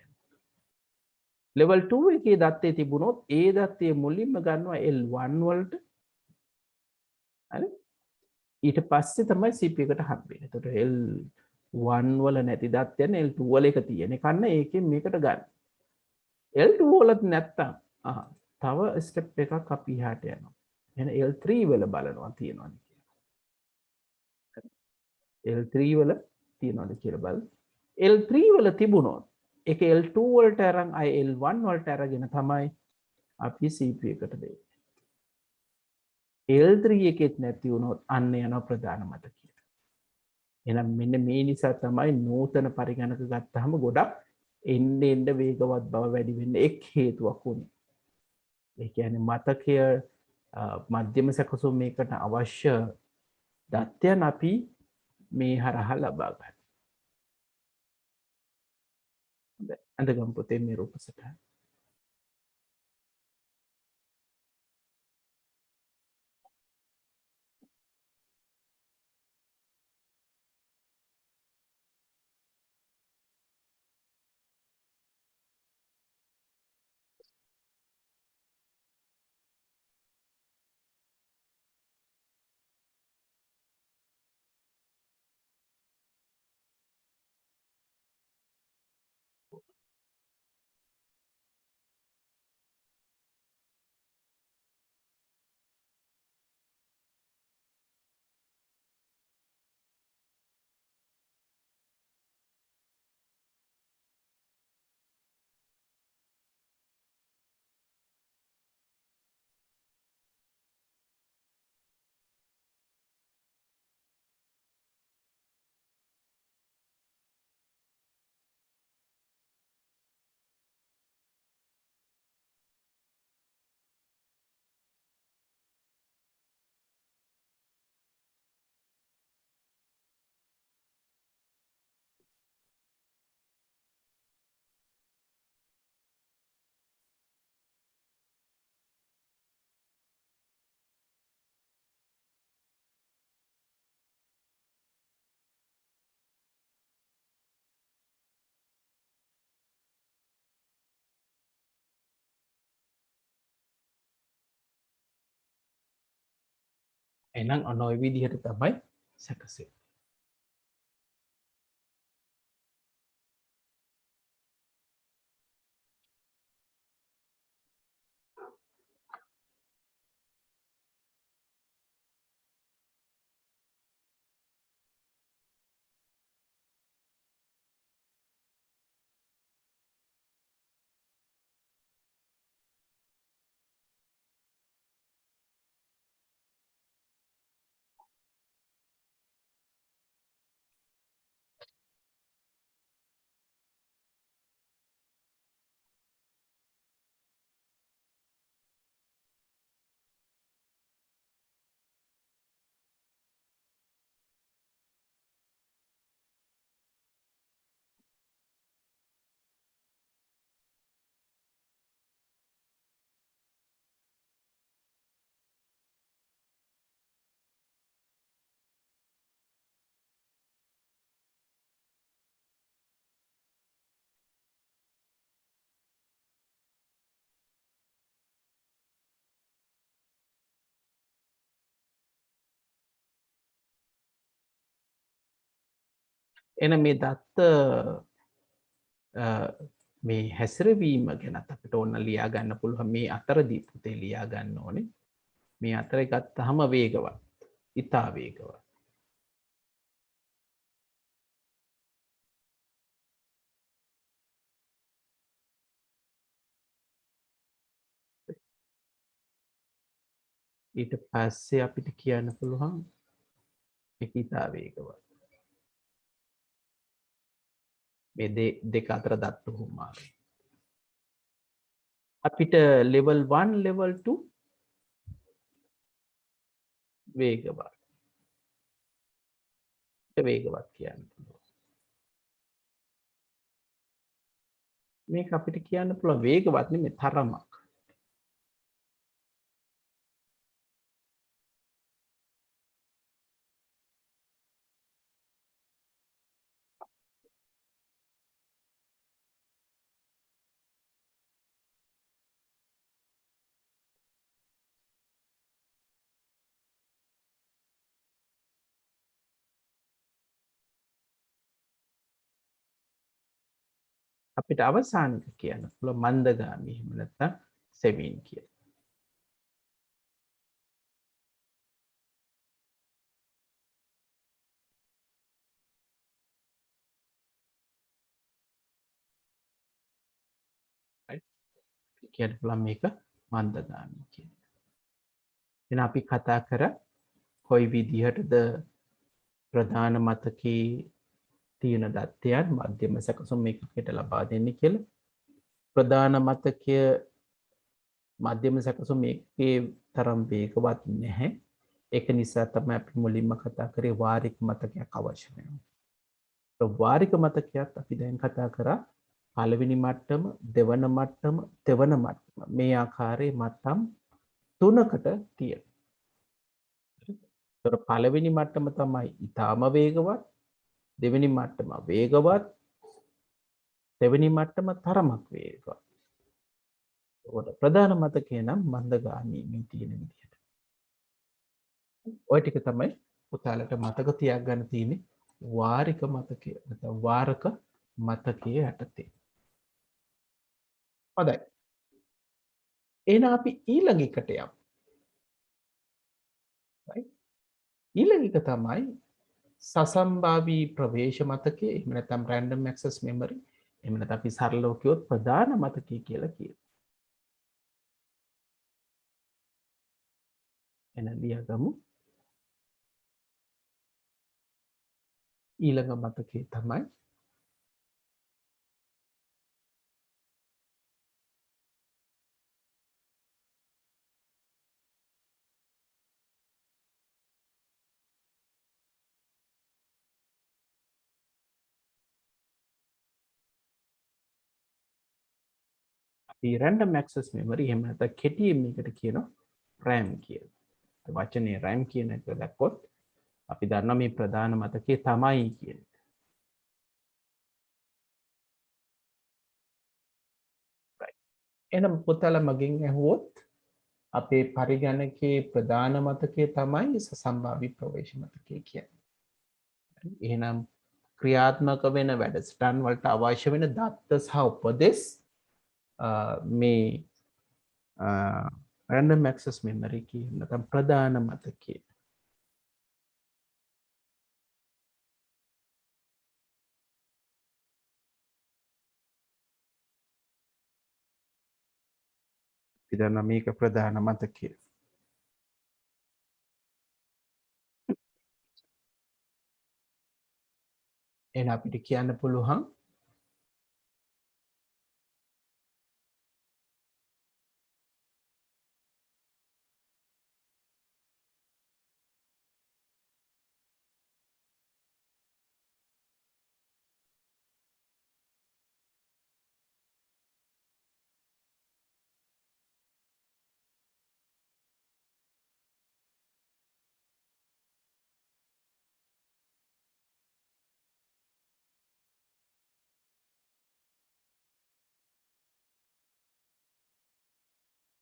level 2 එකේ දත්තේ තිබුණොත් ඒ දත්තේ මුලින්ම ගන්නවා L1 වලට. හරි? ඊට පස්සේ තමයි CP එකට හම්බෙන්නේ. එතකොට L1 වල නැති දත්තයන් L2 වල එක තියෙන කන්න ඒකෙන් මේකට ගන්න. L2 වලත් නැත්තම් තව ස්ටෙප් එකක් අපි එහාට යනවා. එහෙනම් L3 වල බලනවා තියෙනවද කියලා. L3 වල තියෙනවද කියලා බලන්න. L3 වල තිබුණොත් ඒක L2 වලට අරන් අය L1 වලට අරගෙන තමයි අපි CP එකට දෙන්නේ. L3 එකෙත් නැති වුණොත් අන්න යනවා ප්‍රධාන මතකයට. එහෙනම් මෙන්න මේ නිසා තමයි නූතන පරිගණක ගත්තාම ගොඩක් එන්න වේගවත් බව වැඩි වෙන්න එක් හේතුවක් උනේ. ඒ කියන්නේ මතකය මධ්‍යම සැකසුමේකට අවශ්‍ය දත්තයන් අපි මේ හරහා ලබා ගන්න. හොඳයි. අඳගම් පොතේ මේ රූප සටහන. එහෙනම් ඔන්න ඔය විදිහට තමයි සැකසෙන්නේ. එහෙනම් මේ දත්ත මේ හැසිරවීම ගැනත් අපිට ඕන ලියා ගන්න පුළුවන් මේ අතරදී පුතේ ලියා ගන්න ඕනේ. මේ අතරේ ගත්තාම වේගවත්. ඉතා වේගවත්. ඊට පස්සේ අපිට කියන්න පුළුවන් එක ඉතා වේගවත්. මේ දෙක අතර දත්තු හුමාරු. අපිට ලෙවල් 1 ලෙවල් 2 වේගවත්. වේගවත් කියන්න පුළුවන්. මේක අපිට කියන්න පුළුවන් වේගවත් නෙමෙයි තරමක්. අපිට අවසාන එක කියන්න පුළුවන් මන්දගාමී එහෙම නැත්නම් සෙවීන් කියලා. කියන්න පුළුවන් මේක මන්දගාමී කියලා. එහෙනම් අපි කතා කර කොයි විදිහටද ප්‍රධාන මතකයේ තියෙන දත්තයන් මධ්‍යම සැකසුම් මේකකට ලබා දෙන්නේ කියලා. ප්‍රධාන මතකය මධ්‍යම සැකසුම් මේකේ තරම් වේගවත් නැහැ. ඒක නිසා තමයි අපි මුලින්ම කතා කරේ වාරික මතකයක් අවශ්‍ය වෙනවා. වාරික මතකයක් අපි දැන් කතා කරා පළවෙනි මට්ටම, දෙවන මට්ටම, තෙවන මට්ටම. මේ ආකාරයේ මට්ටම් තුනකට තියෙනවා. ඒතර පළවෙනි මට්ටම තමයි ඊටාම වේගවත්, දෙවෙනි මට්ටම වේගවත්, දෙවෙනි මට්ටම තරමක් වේගවත්. ඒකට ප්‍රධාන මතකය නම් මන්දගාමී මේ තියෙන විදිහට. ওই ටික තමයි පුතාලට මතක තියාගන්න තියෙන්නේ වාරික මතකය නැත්නම් වාරක මතකයේ යටතේ. හොඳයි. එහෙනම් අපි ඊළඟ එකට යමු. right? ඊළඟ එක තමයි සසම්භාවී ප්‍රවේශ මතකය එහෙම නැත්නම් random access memory එහෙම නැත්නම් අපි සරලව කිව්වොත් ප්‍රධාන මතකය කියලා කියනවා. එහෙනම් ලියගමු. ඊළඟ මතකය තමයි අපි random access memory එහෙම නැත්නම් කෙටියෙන් මේකට කියනවා RAM කියලා. වචනේ RAM කියන එක දැක්කොත් අපි දන්නවා මේ ප්‍රධාන මතකයේ තමයි කියන එක. right. එහෙනම් පුතාලා මගෙන් ඇහුවොත් අපේ පරිගණකයේ ප්‍රධාන මතකය තමයි සසම්භාවී ප්‍රවේශ මතකය කියන්නේ. එහෙනම් ක්‍රියාත්මක වෙන වැඩසටහන් වලට අවශ්‍ය වෙන දත්ත සහ උපදෙස් මේ random access memory කියන නැත්නම් ප්‍රධාන මතකයේ. අපි දන්නවා මේක ප්‍රධාන මතකය. එහෙනම් අපිට කියන්න පුළුවන්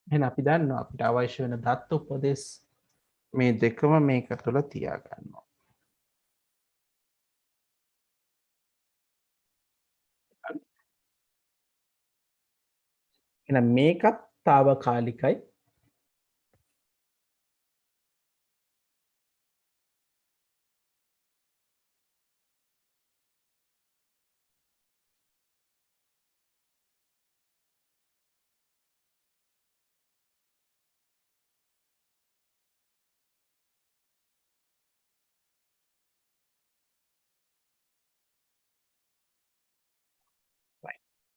එහෙනම් අපි දන්නවා අපිට අවශ්‍ය වෙන දත්ත උපදෙස් මේ දෙකම මේක තුළ තියාගන්නවා. එහෙනම් මේකත් తాවකාලිකයි.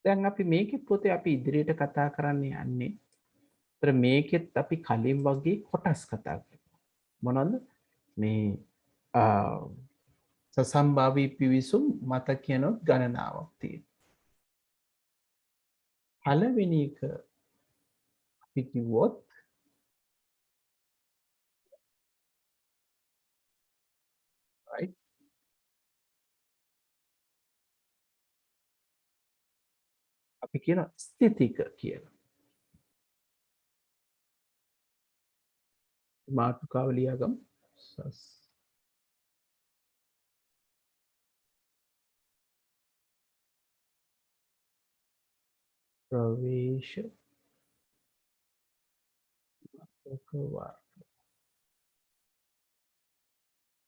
දැන් අපි මේකෙත් පොතේ අපි ඉදිරියට කතා කරන්න යන්නේ. ඒතර මේකෙත් අපි කලින් වගේ කොටස් කතා කරනවා. මොනවද? මේ සසම්භාවී පිවිසුම් මත කියනොත් ගණනාවක් තියෙනවා. පළවෙනි එක අපි කිව්වොත් right අපි කියන ස්ථිතික කියලා. මාතෘකාව ලියාගමු. ප්‍රවේශ වර්ග.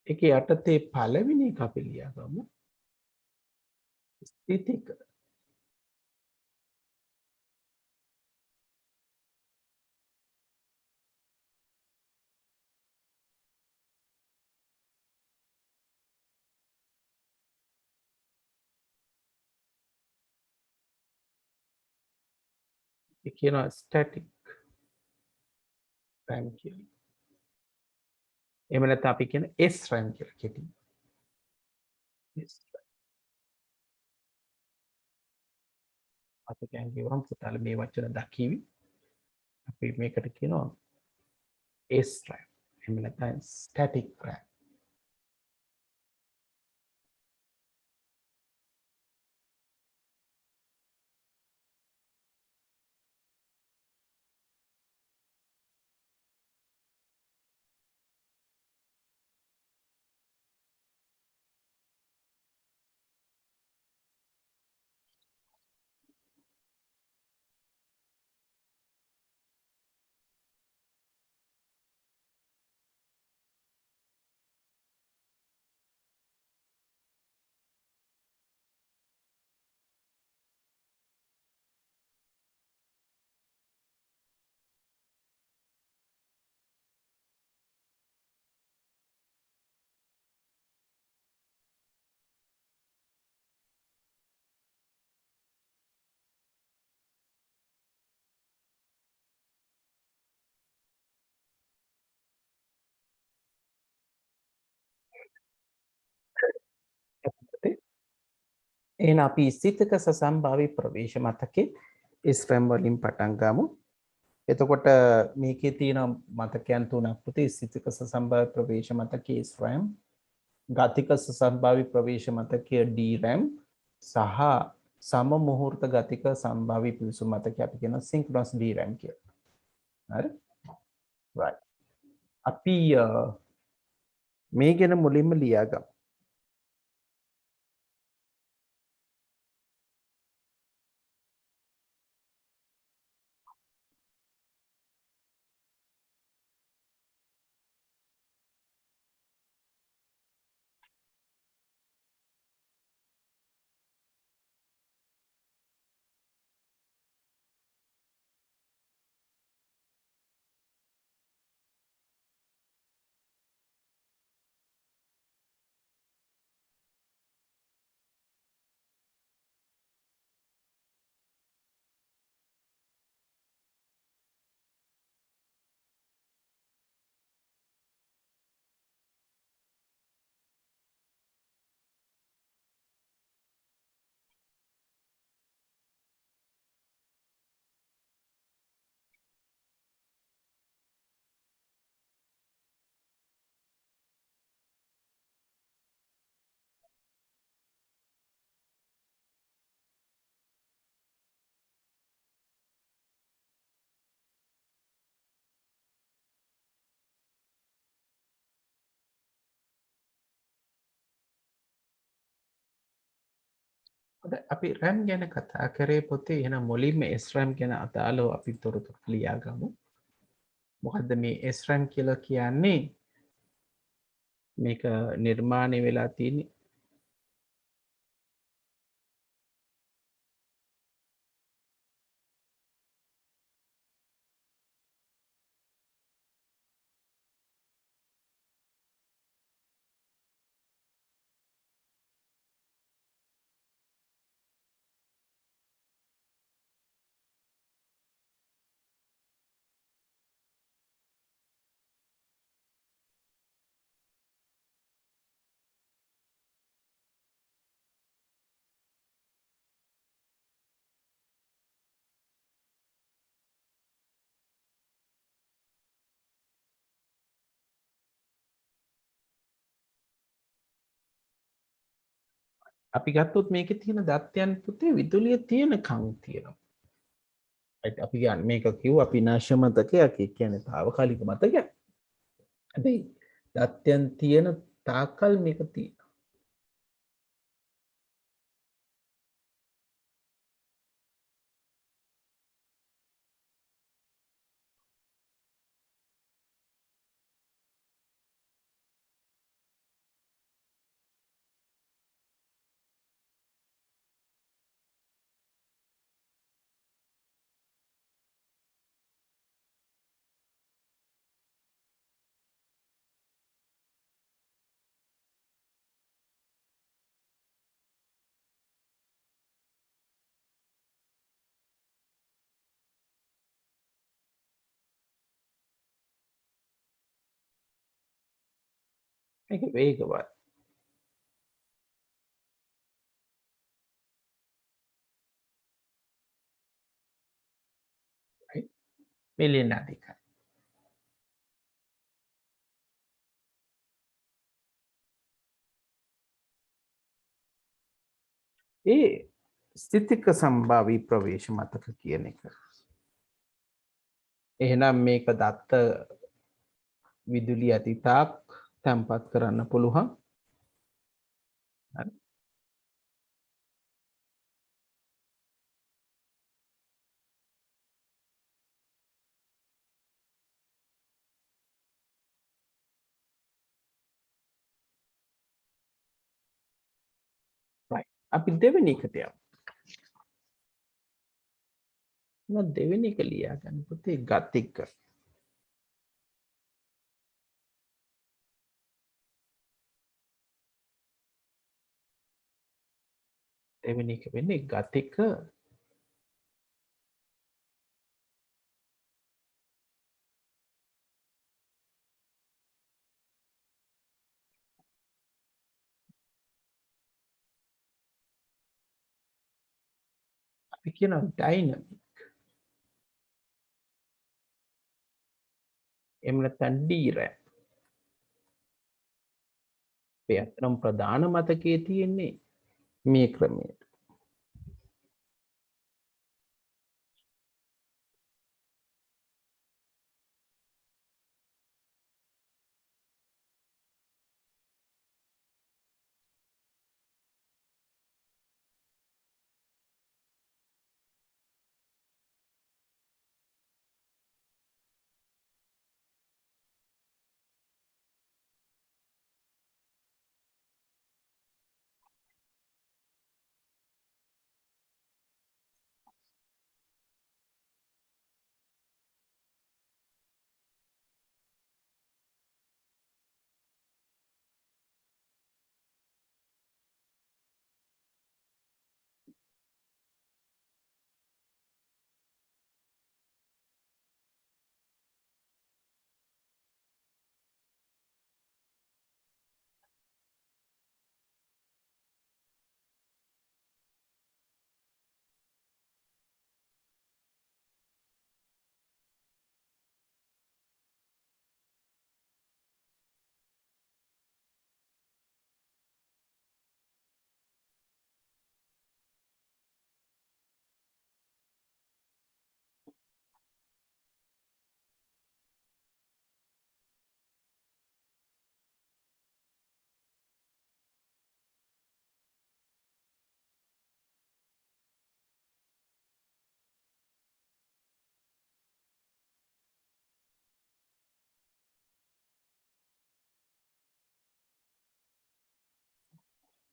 ඒකේ යටතේ පළවෙනි එක අපි ලියාගමු. ස්ථිතික. ඒ කියනවා ස්ටැටික් රෑම් කියලා. එහෙම නැත්නම් අපි කියන S රෑම් කියලා කෙටියෙන්. S අතකයන් කියවම් පුතාලා මේ වචන දකිවි. අපි මේකට කියනවා S රෑම්. එහෙම නැත්නම් ස්ටැටික් රෑම්. එහෙනම් අපි ස්ථිතක සසම්භාවී ප්‍රවේශ මතකේ S රෑම් වලින් පටන් ගමු. එතකොට මේකේ තියෙන මතකයන් තුනක් පුතේ ස්ථිතික සසම්භාව්‍ය ප්‍රවේශ මතකයේ SRAM, ගතික සසම්භාව්‍ය ප්‍රවේශ මතකයේ DRAM සහ සම මුහූර්ත ගතික සම්භාව්‍ය පිවිසුම් මතකය අපි කියන synchronous DRAM කියලා. හරි? right. අපි මේ ගැන මුලින්ම ලියාගමු. අපි RAM ගැන කතා කරේ පොතේ එහෙනම් මුලින්ම SRAM ගැන අදාළව අපි තොරතුරු ලියාගමු. මොකද්ද මේ SRAM කියලා කියන්නේ? මේක නිර්මාණය වෙලා තියෙන්නේ අපි ගත්තොත් මේකේ තියෙන දත්තයන් පුතේ විදුලිය තියෙනකන් තියෙනවා. අපි ගන්න මේක කිව්ව අපි විනාශ මතකයක් ඒ කියන්නේ తాවකාලික මතකයක්. හැබැයි දත්තයන් තියෙන තාක්කල් මේක තියෙනවා. මේක වේගවත්. right? මිලියන අධිකයි. ඒ ස්ථිතික සම්භාවී ප්‍රවේශ මතක කියන එක. එහෙනම් මේක දත්ත විදුලි ඇතිතාක් තැන්පත් කරන්න පුළුවන්. හරි. right. අපි දෙවෙනි එකට යමු. මම දෙවෙනි එක ලියා ගන්න පුතේ ගතික. දෙවෙනි එක වෙන්නේ ගතික අපි කියනවා ඩයිනමික්. එහෙම නැත්නම් DRAM. මේ අතරම ප්‍රධාන මතකයේ තියෙන්නේ මේ ක්‍රමයට.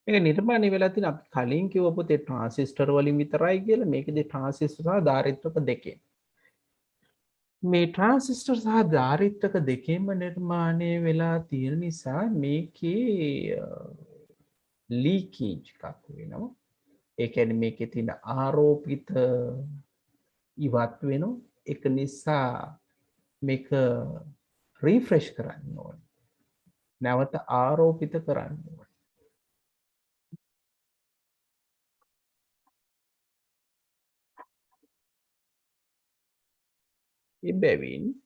මේක නිර්මාණය වෙලා තියෙන අපි කලින් කිව්ව පුතේ ට්‍රාන්සිස්ටර් වලින් විතරයි කියලා. මේකෙදි ට්‍රාන්සිස්ටර් සහ ධාරිත්‍රක දෙකෙන්. මේ ට්‍රාන්සිස්ටර් සහ ධාරිත්‍රක දෙකෙන්ම නිර්මාණය වෙලා තියෙන නිසා මේකේ ලීකේජ් එකක් වෙනවා. ඒ කියන්නේ මේකේ තියෙන ආරෝපිත ඉවත් වෙනවා. ඒක නිසා මේක රිෆ්‍රෙෂ් කරන්න ඕනේ. නැවත ආරෝපිත කරන්න ඕනේ. එබැවින්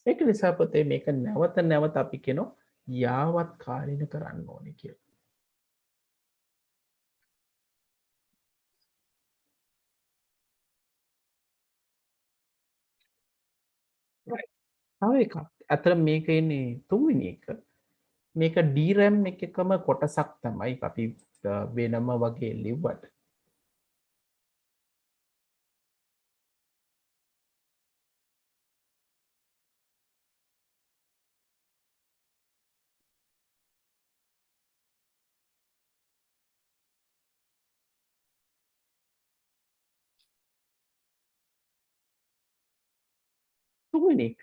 ඒක නිසා පුතේ මේක නැවත නැවත අපි කියනවා යාවත් කාලින කරන්න ඕනේ කියලා. තව එකක්. ඇත්තට මේක එන්නේ තුන්වෙනි එක. මේක DRAM එකකම කොටසක් තමයි අපි වෙනම වගේ ලිව්වට. තුන්වෙනි එක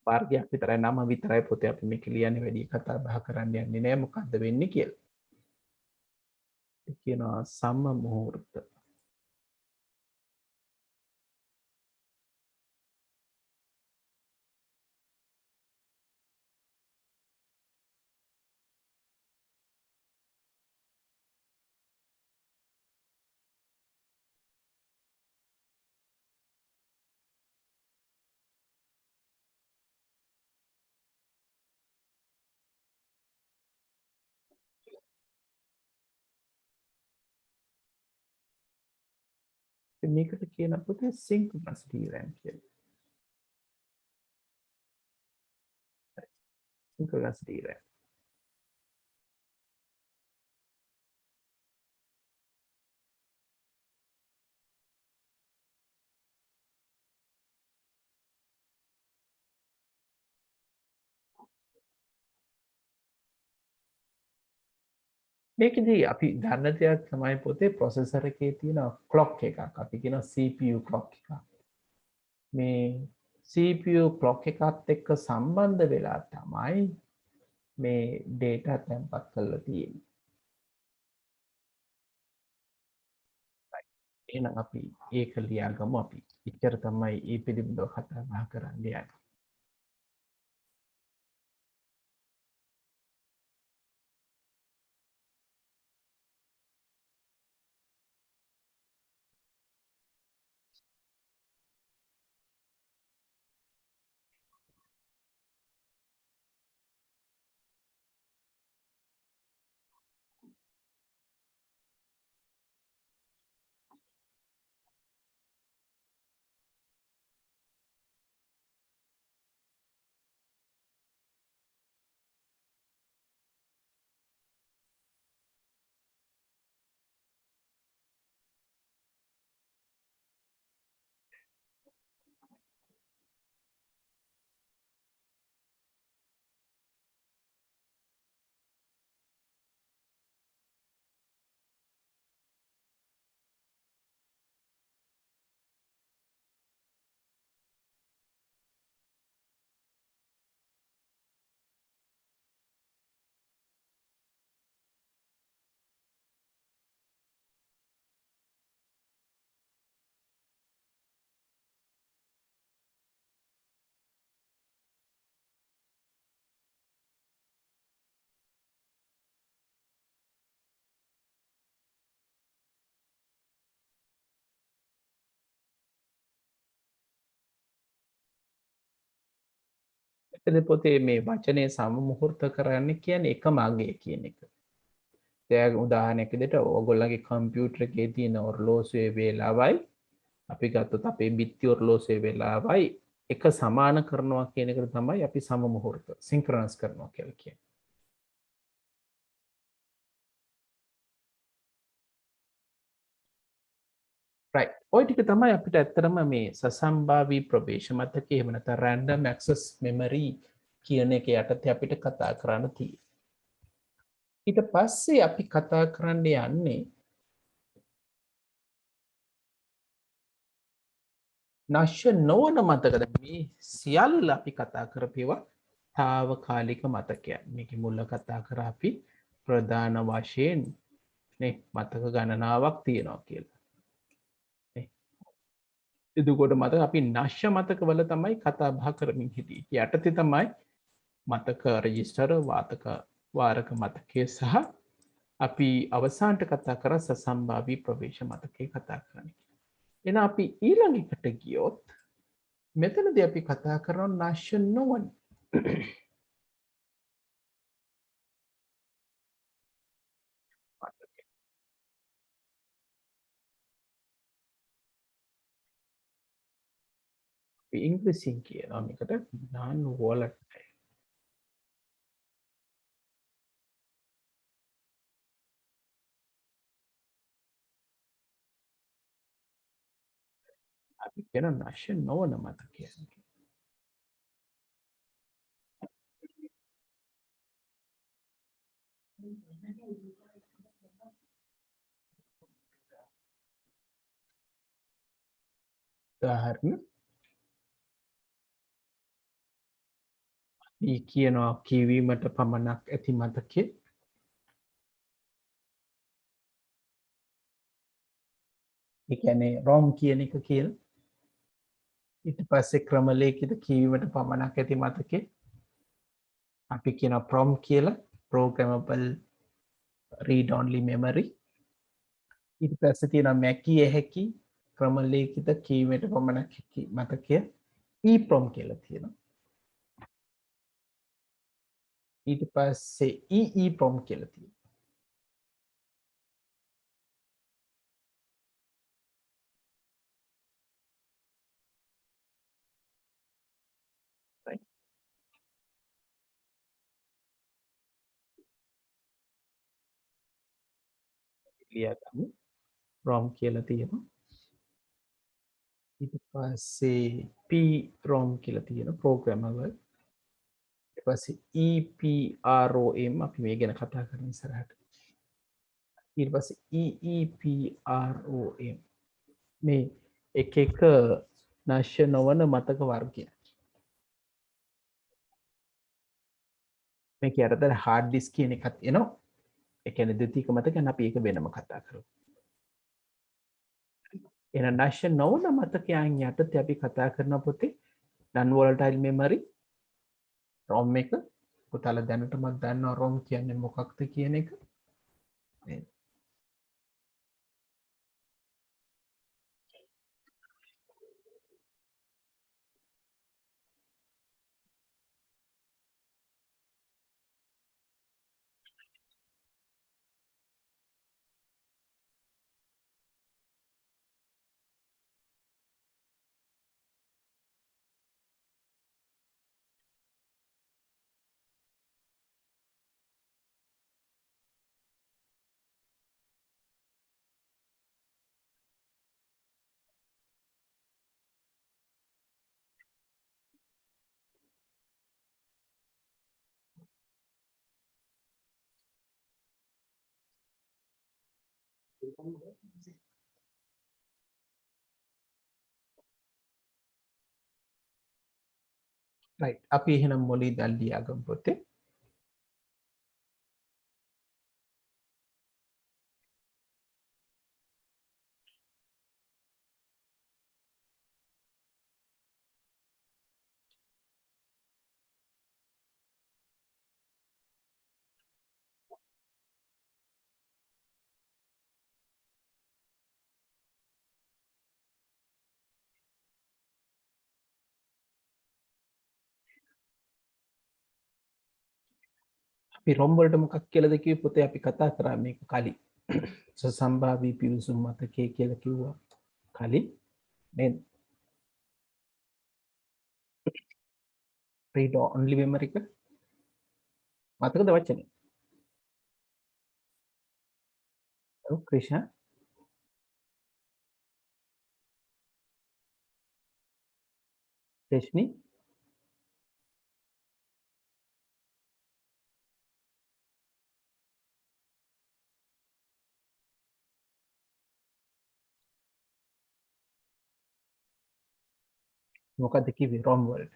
වර්ගයක් විතරයි නම විතරයි පොතේ අපි මේක ලියන්නේ වැඩි කතා බහ කරන්න යන්නේ නෑ මොකද්ද වෙන්නේ කියලා. ඒ කියනවා සම මුහුර්ත. මේකට කියන පොතේ සින්ක්‍රොනස් DRAM කියලා. සින්ක්‍රොනස් DRAM. මේකදී අපි දන්න දෙයක් තමයි පොතේ ප්‍රොසෙසර් එකේ තියෙන ක්ලොක් එකක්. අපි කියනවා CPU ක්ලොක් එකක්. මේ CPU ක්ලොක් එකත් එක්ක සම්බන්ධ වෙලා තමයි මේ ඩේටා තැන්පත් කරලා තියෙන්නේ. එහෙනම් අපි ඒක ලියාගමු අපි. ඉච්චර තමයි මේ පිළිබඳව කතා බහ කරන්න යන්නේ. එතන පොතේ මේ වචනේ සම මුහුර්ත කරන්න කියන්නේ එකම අගය කියන එක. දැන් උදාහරණයක් විදිහට ඕගොල්ලන්ගේ කම්පියුටර් එකේ තියෙන ඔර්ලෝසුවේ වේලාවයි අපි ගත්තොත් අපේ බිත්ති ඔර්ලෝසුවේ වේලාවයි එක සමාන කරනවා කියන එකට තමයි අපි සම මුහුර්ත සින්ක්‍රොනස් කරනවා කියලා කියන්නේ. right. ඔය ටික තමයි අපිට ඇත්තටම මේ සසම්භාවී ප්‍රවේශ මතකයේ එහෙම නැත්නම් random access memory කියන එක යටතේ අපිට කතා කරන්න තියෙන්නේ. ඊට පස්සේ අපි කතා කරන්න යන්නේ නශ්‍ය නොවන මතකද මේ සියල්ල අපි කතා කරපේවා තාවකාලික මතකයක්. මේකේ මුල කතා කරා අපි ප්‍රධාන වශයෙන් නේ මතක ගණනාවක් තියෙනවා කියලා. එතකොට මතක අපි නශ්‍ය මතකවල තමයි කතා බහ කරමින් හිටියේ. යටතේ තමයි මතක රෙජිස්ටර් වාරක මතකය සහ අපි අවසානට කතා කර සසම්භාවී ප්‍රවේශ මතකය කතා කරන්නේ. එහෙනම් අපි ඊළඟ එකට ගියොත් මෙතනදී අපි කතා කරනවා නශ්‍ය නොවන. අපි ඉංග්‍රීසියෙන් කියනවා මේකට non volatile. අපි කියන නශ්‍ය නොවන මතකය. උදාහරණ මේ කියනවා කියවීමට පමණක් ඇති මතකය. ඒ කියන්නේ ROM කියන එක කියලා. ඊට පස්සේ ක්‍රමලේඛිත කියවීමට පමණක් ඇති මතකය. අපි කියන PROM කියලා programmable read only memory. ඊට පස්සේ තියෙනවා මැකිය හැකි ක්‍රමලේඛිත කියවීමට පමණක් මතකය EEPROM කියලා තියෙනවා. ඊට පස්සේ EEPROM කියලා තියෙනවා. right. ලියා ගමු. ROM කියලා තියෙනවා. ඊට පස්සේ PROM කියලා තියෙනවා programmable. ඊට පස්සේ EPROM අපි මේ ගැන කතා කරන ඉස්සරහට. ඊට පස්සේ EEPROM මේ එක එක නශ්‍ය නොවන මතක වර්ගය. මේක යටතට හાર્ඩ් ඩිස්ක් කියන එකත් එනවා. ඒ කියන්නේ ද්විතීයික මතකයන් අපි ඒක වෙනම කතා කරමු. එහෙනම් නශ්‍ය නොවන මතකයන් යටතේ අපි කතා කරන පොතේ non volatile memory ROM එක පුතාලා දැනටමත් දන්නවා ROM කියන්නේ මොකක්ද කියන එක. නේද? right. අපි එහෙනම් මොලේ දැන් ලියාගමු පොතේ. අපි ROM වලට මොකක් කියලාද කිව්වේ පොතේ අපි කතා කරා මේක කලින්. සසම්භාවී පිවිසුම් මතකය කියලා කිව්වා කලින්. නේද? read only memory එක මතකද වචනේ? ඔව් ක්‍රිෂා. රෙෂ්මි. මොකද්ද කිව්වේ ROM වලට?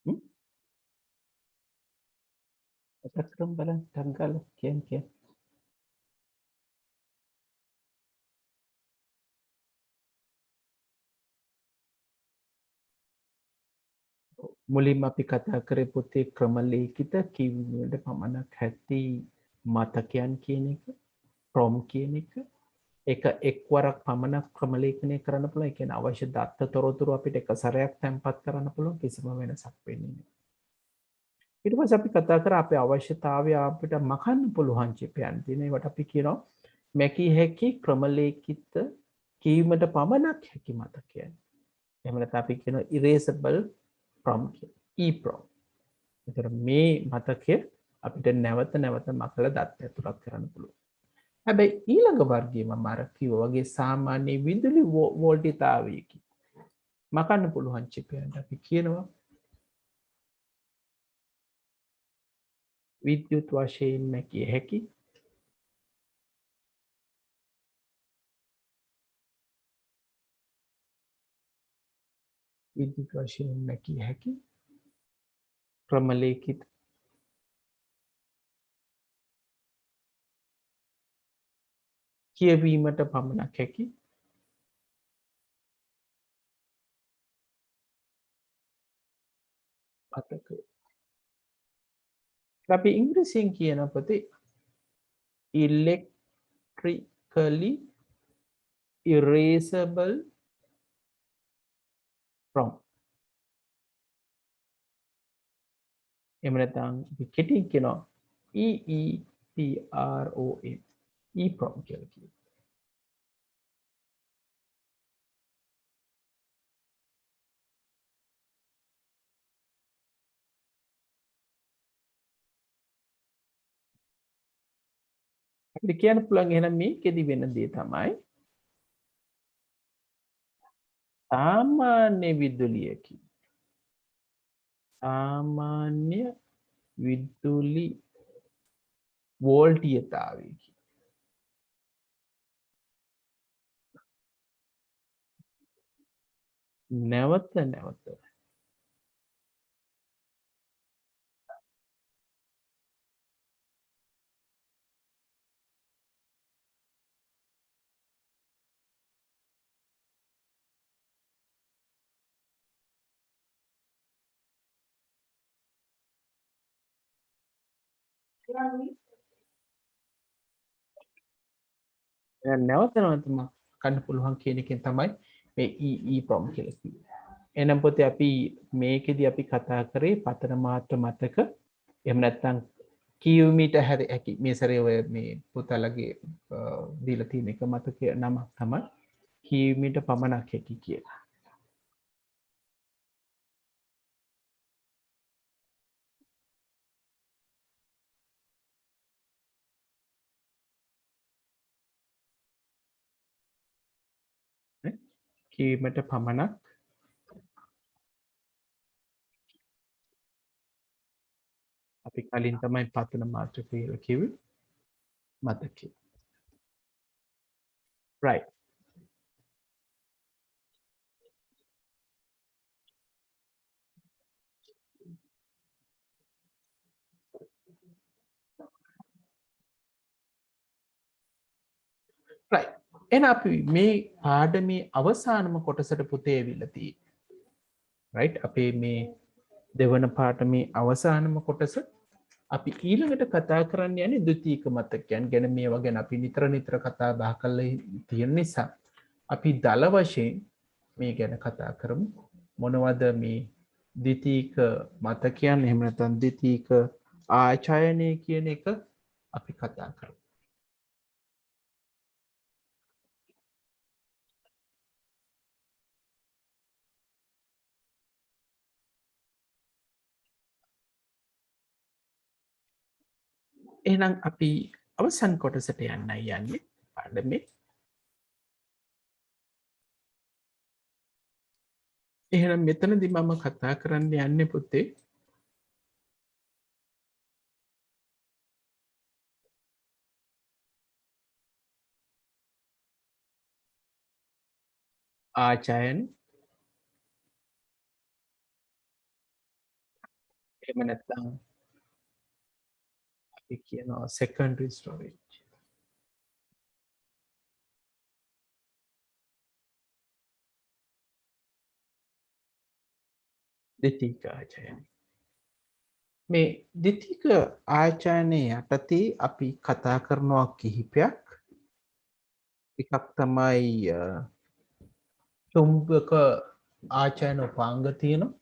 හ්ම්? මතක් කරමු බලන්න ටක් ගාලා කියන්න. මුලින්ම අපි කතා කරේ පොතේ ක්‍රමලේඛිත කියවීමට පමණක් ඇති මතකයන් කියන එක, PROM කියන එක. එක එක්වරක් පමණක් ක්‍රමලේඛනය කරන්න පුළුවන්. ඒ කියන්නේ අවශ්‍ය දත්ත තොරතුරු අපිට එක සැරයක් තැන්පත් කරන්න පුළුවන්, කිසිම වෙනසක් වෙන්නේ නැහැ. ඊට පස්සේ අපි කතා කරා අපේ අවශ්‍යතාවය අපිට මකන්න පුළුවන් චිපයන් තියෙන. ඒවට අපි කියනවා මැකිය හැකි ක්‍රමලේඛිත කීමට පමණක් හැකි මතකයන්. එහෙම නැත්නම් අපි කියනවා erasable prompt කියලා. EEPROM. එතකොට මේ මතකය අපිට නැවත නැවත මකලා දත් ඇතුළත් කරන්න පුළුවන්. හැබැයි ඊළඟ වර්ගයේ මම අර කිව්වා වගේ සාමාන්‍ය විදුලි වෝල්ටීතාවයකින් මකන්න පුළුවන් චිපයන්ට අපි කියනවා විද්‍යුත් වශයෙන් මැකිය හැකි විද්‍යුත් වශයෙන් මැකිය හැකි ක්‍රමලේඛිත කියවීමට පමණක් හැකි මතකය. අපි ඉංග්‍රීසියෙන් කියන පොතේ electrically erasable prompt. එහෙම නැත්නම් අපි කෙටියෙන් කියනවා EEPROM EEPROM කියලා කියනවා. අපිට කියන්න පුළුවන් එහෙනම් මේකෙදි වෙන දේ තමයි සාමාන්‍ය විදුලියකින් සාමාන්‍ය විදුලි වෝල්ටීයතාවයකින් නැවත නැවත නැවත නැවතම ගන්න පුළුවන් කියන එකෙන් තමයි මේ EEPROM කියලා කිව්වේ. එහෙනම් පොතේ අපි මේකෙදි අපි කතා කරේ පතන මාත්‍ර මතක එහෙම නැත්නම් කියවීමට හැකි මේ සැරේ ඔය මේ පුතාලගේ දීලා තියෙන එක මතකය නමක් තමයි කියවීමට පමණක් හැකි කියලා. කියවීමට පමණක් අපි කලින් තමයි පතන මාත්‍ර කියලා කිව්වේ මතකය. right. right. එහෙනම් අපි මේ පාඩමේ අවසානම කොටසට පුතේ ඇවිල්ලා තියෙන්නේ. right. අපේ මේ දෙවන පාඩමේ අවසානම කොටස අපි ඊළඟට කතා කරන්න යන්නේ ද්විතීක මතකයන් ගැන. මේවා ගැන අපි නිතර නිතර කතා බහ කරලා තියෙන නිසා අපි දල වශයෙන් මේ ගැන කතා කරමු. මොනවද මේ ද්විතීක මතකයන් එහෙම නැත්නම් ද්විතීක ආචායනය කියන එක අපි කතා කරමු. එහෙනම් අපි අවසන් කොටසට යන්නයි යන්නේ පාඩමේ. එහෙනම් මෙතනදී මම කතා කරන්න යන්නේ පුතේ ආචායන එහෙම නැත්නම් අපි කියනවා secondary storage. ද්විතීක ආචායනය. මේ ද්විතීක ආචායනය යටතේ අපි කතා කරනවා කිහිපයක්. එකක් තමයි චුම්බක ආචාන උපාංග තියෙනවා.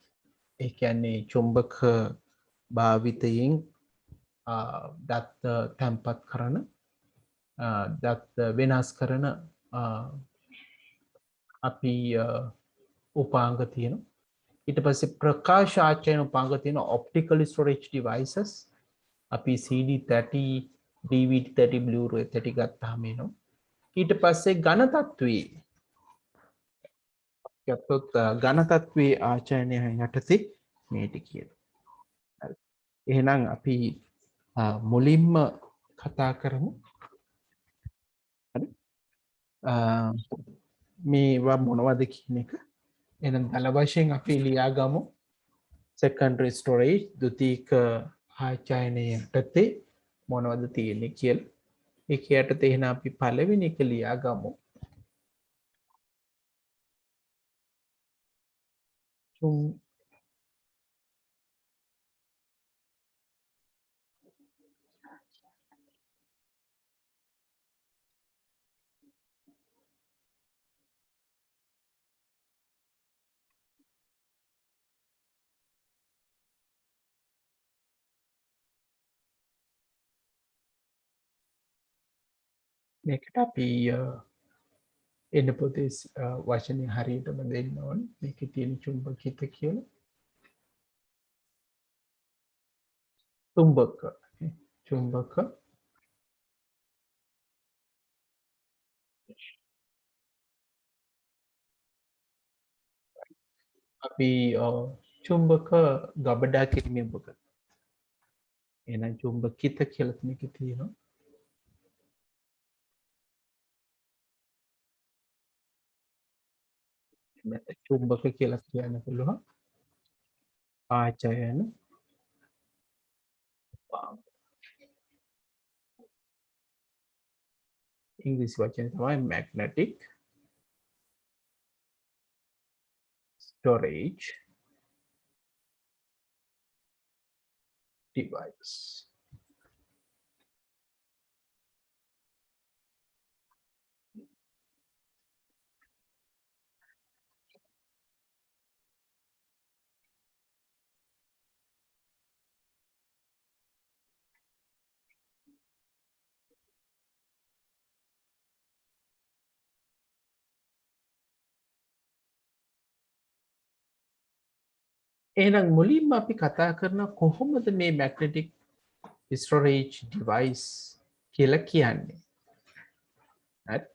ඒ කියන්නේ චුම්බක භාවිතයෙන් දත්ත තැන්පත් කරන දත්ත වෙනස් කරන අපි උපාංග තියෙනවා. ඊට පස්සේ ප්‍රකාශ ආචාන උපාංග තියෙනවා. ඔප්ටිකල් ස්ටෝරේජ් ඩිවයිසස් අපි CD30 DVD30 Blu-ray 30 ගත්තාම එනවා. ඊට පස්සේ ඝන තත්ත්වයේ ගත්තොත් ඝන තත්ත්වයේ ආචාර්ය යටතේ මේ ටික කියනවා. හරි. එහෙනම් අපි මුලින්ම කතා කරමු. හරි. මේවා මොනවද කියන එක. එහෙනම් දල වශයෙන් අපි ලියාගමු. secondary storage ද්විතීක ආචාර්ය යටතේ මොනවද තියෙන්නේ කියලා. ඒක යටතේ එහෙනම් අපි පළවෙනි එක ලියාගමු. මේකට අපි එන්න පොතේ වචනය හරියටම දෙන්න ඕනේ. මේකේ තියෙන චුම්බකිත කියලා. චුම්බක. චුම්බක අපි චුම්බක ගබඩා කිරීමේ උපකරණ. එහෙනම් චුම්බකිත කියලා මේකේ තියෙනවා. නැත්නම් චුම්බක කියලා කියන්න පුළුවන්. ආචයන උපාංග. ඉංග්‍රීසි වචනේ තමයි magnetic storage device. එහෙනම් මුලින්ම අපි කතා කරන කොහොමද මේ magnetic storage device කියලා කියන්නේ. හරි.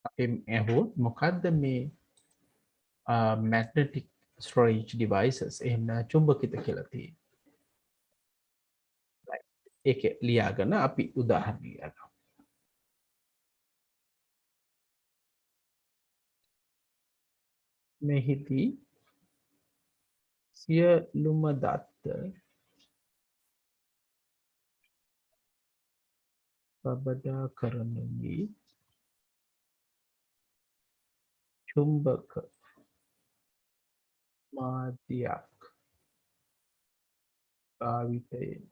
අපි ඇහුවොත් මොකද්ද මේ magnetic storage devices එහෙම චුම්බකිත කියලා තියෙන්නේ. ඒක ලියාගෙන අපි උදාහරණ ලියනවා. මෙහිදී සියලුම දත්ත ගබඩා කරනුයේ චුම්බක මාධ්‍යයක් භාවිතයෙන්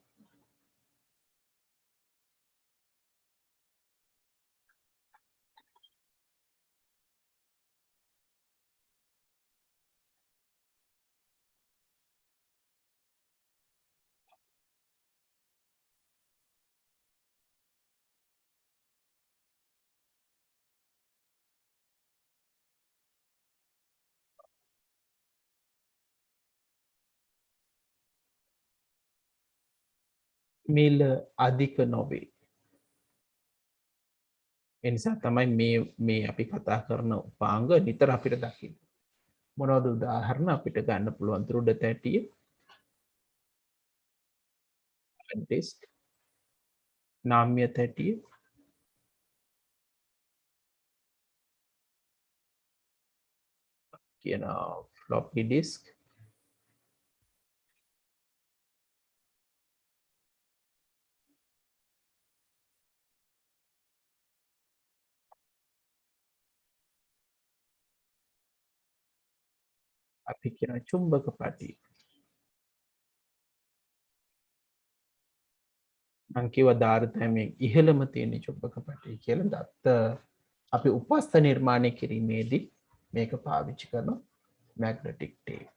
මිල අධික නොවේ. ඒ නිසා තමයි මේ අපි කතා කරන උපාංග නිතර අපිට දකින්න. මොනවද උදාහරණ අපිට ගන්න පුළුවන් දෘඩ තැටිය, ඩිස්ක්, නාම්‍ය තැටිය, කියන ෆ්ලොපි ඩිස්ක්, අපි කියන චුම්බක පටි. අංකිව ධාරතයමෙන් ඉහළම තියෙන චුප්පකපටි කියලා දත්ත අපි උපස්ථ නිර්මාණය කිරීමේදී මේක පාවිච්චි කරන මැග්නටික් ටේප්.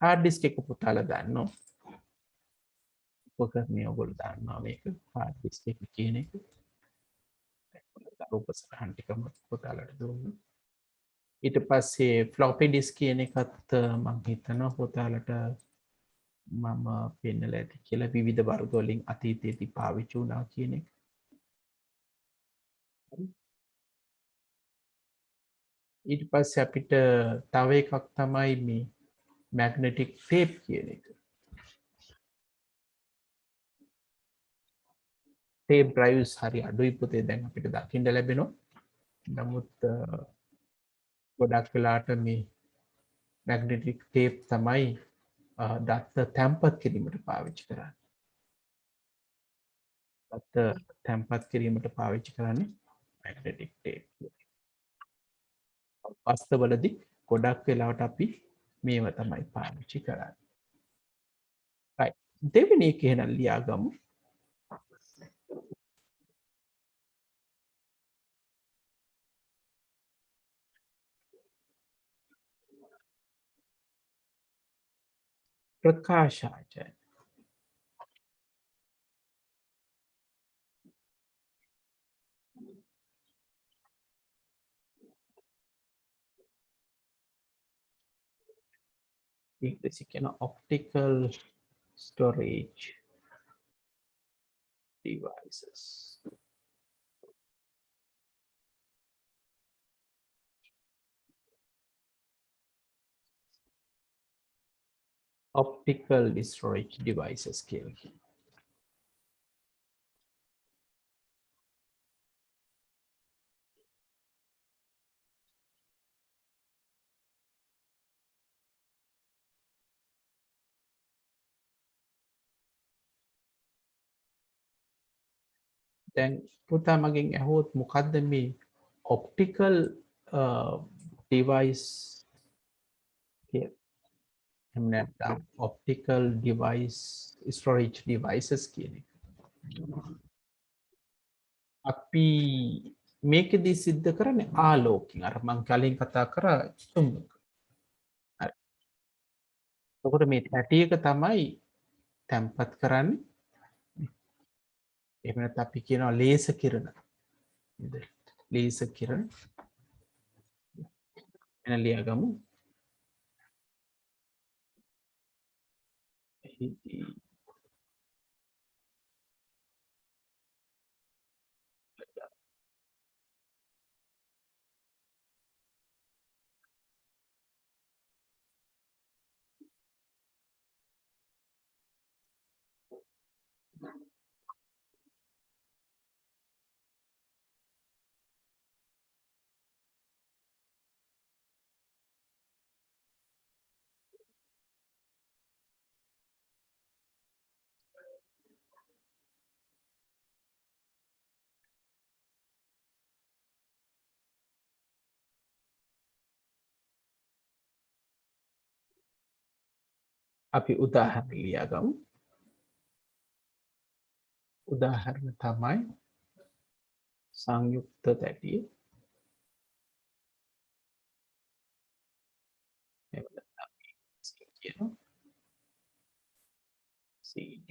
හાર્ඩ් ඩිස්ක් එක පුතාලා දන්නවා. උපකරණය ඔයගොල්ලෝ දන්නවා මේක හાર્ඩ් ඩිස්ක් එක කියන එක. උපසටහන් ටිකම පුතාලට දුන්නා. ඊට පස්සේ ෆ්ලොපි ඩිස්ක් කියන එකත් මම හිතනවා පුතාලට මම පෙන්නලා ඇති කියලා විවිධ වර්ග වලින් අතීතයේදී පාවිච්චි වුණා කියන එක. ඊට පස්සේ අපිට තව එකක් තමයි මේ මැග්නටික් ටේප් කියන එක. ටේප් ඩ්‍රයිව්ස් හරි අඩුයි පුතේ දැන් අපිට දකින්න ලැබෙනවා. නමුත් ගොඩක් වෙලාට මේ මැග්නටික් ටේප් තමයි දත්ත තැම්පත් කිරීමට පාවිච්චි කරන්නේ. දත්ත තැම්පත් කිරීමට පාවිච්චි කරන්නේ මැග්නටික් ටේප්. වස්තවලදී ගොඩක් වෙලාවට අපි මේව තමයි පාවිච්චි කරන්නේ. right දෙවෙනි එක එහෙනම් ලියාගමු. ප්‍රකාශාචය. ඉංග්‍රීසි කියන optical storage devices. optical storage devices කියලා. දැන් පුතා මගෙන් ඇහුවොත් මොකද්ද මේ optical device කියලා. එහෙම නැත්නම් optical device storage devices කියන එක. අපි මේකෙදී සිද්ධ කරන්නේ ආලෝකයෙන්. අර මං කලින් කතා කරා චුම්බක. හරි. එතකොට මේ තැටියක තමයි තැම්පත් කරන්නේ. එහෙම නැත්නම් අපි කියනවා ලේසර් කිරණ. නේද? ලේසර් කිරණ. එන ලියාගමු. එහිදී අපි උදාහරණ ලියාගමු. උදාහරණ තමයි සංයුක්ත තැටිය. එහෙම නැත්නම් කියනවා CD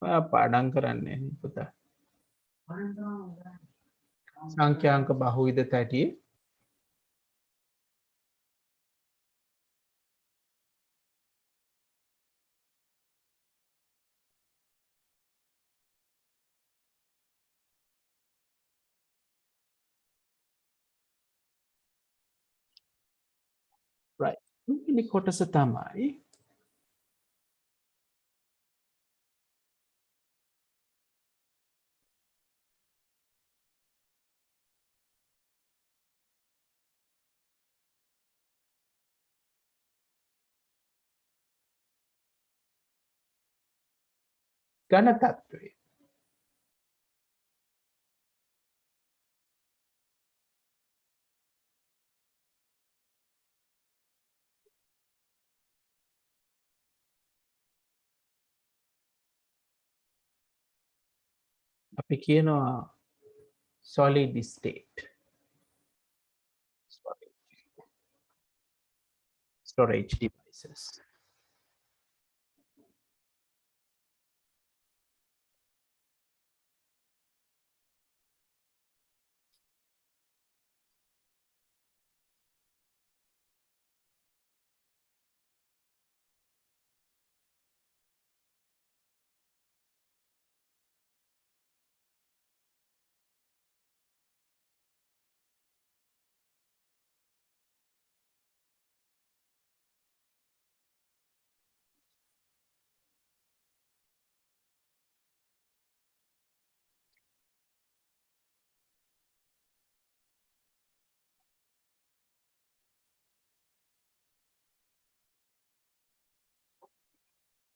ඔයා පාඩම් කරන්නේ පුතා. සංඛ්‍යාංක බහුවිධ තැටියේ right. තුන්වෙනි කොටස තමයි ඝන තත්ත්වය. අපි කියනවා solid state storage devices.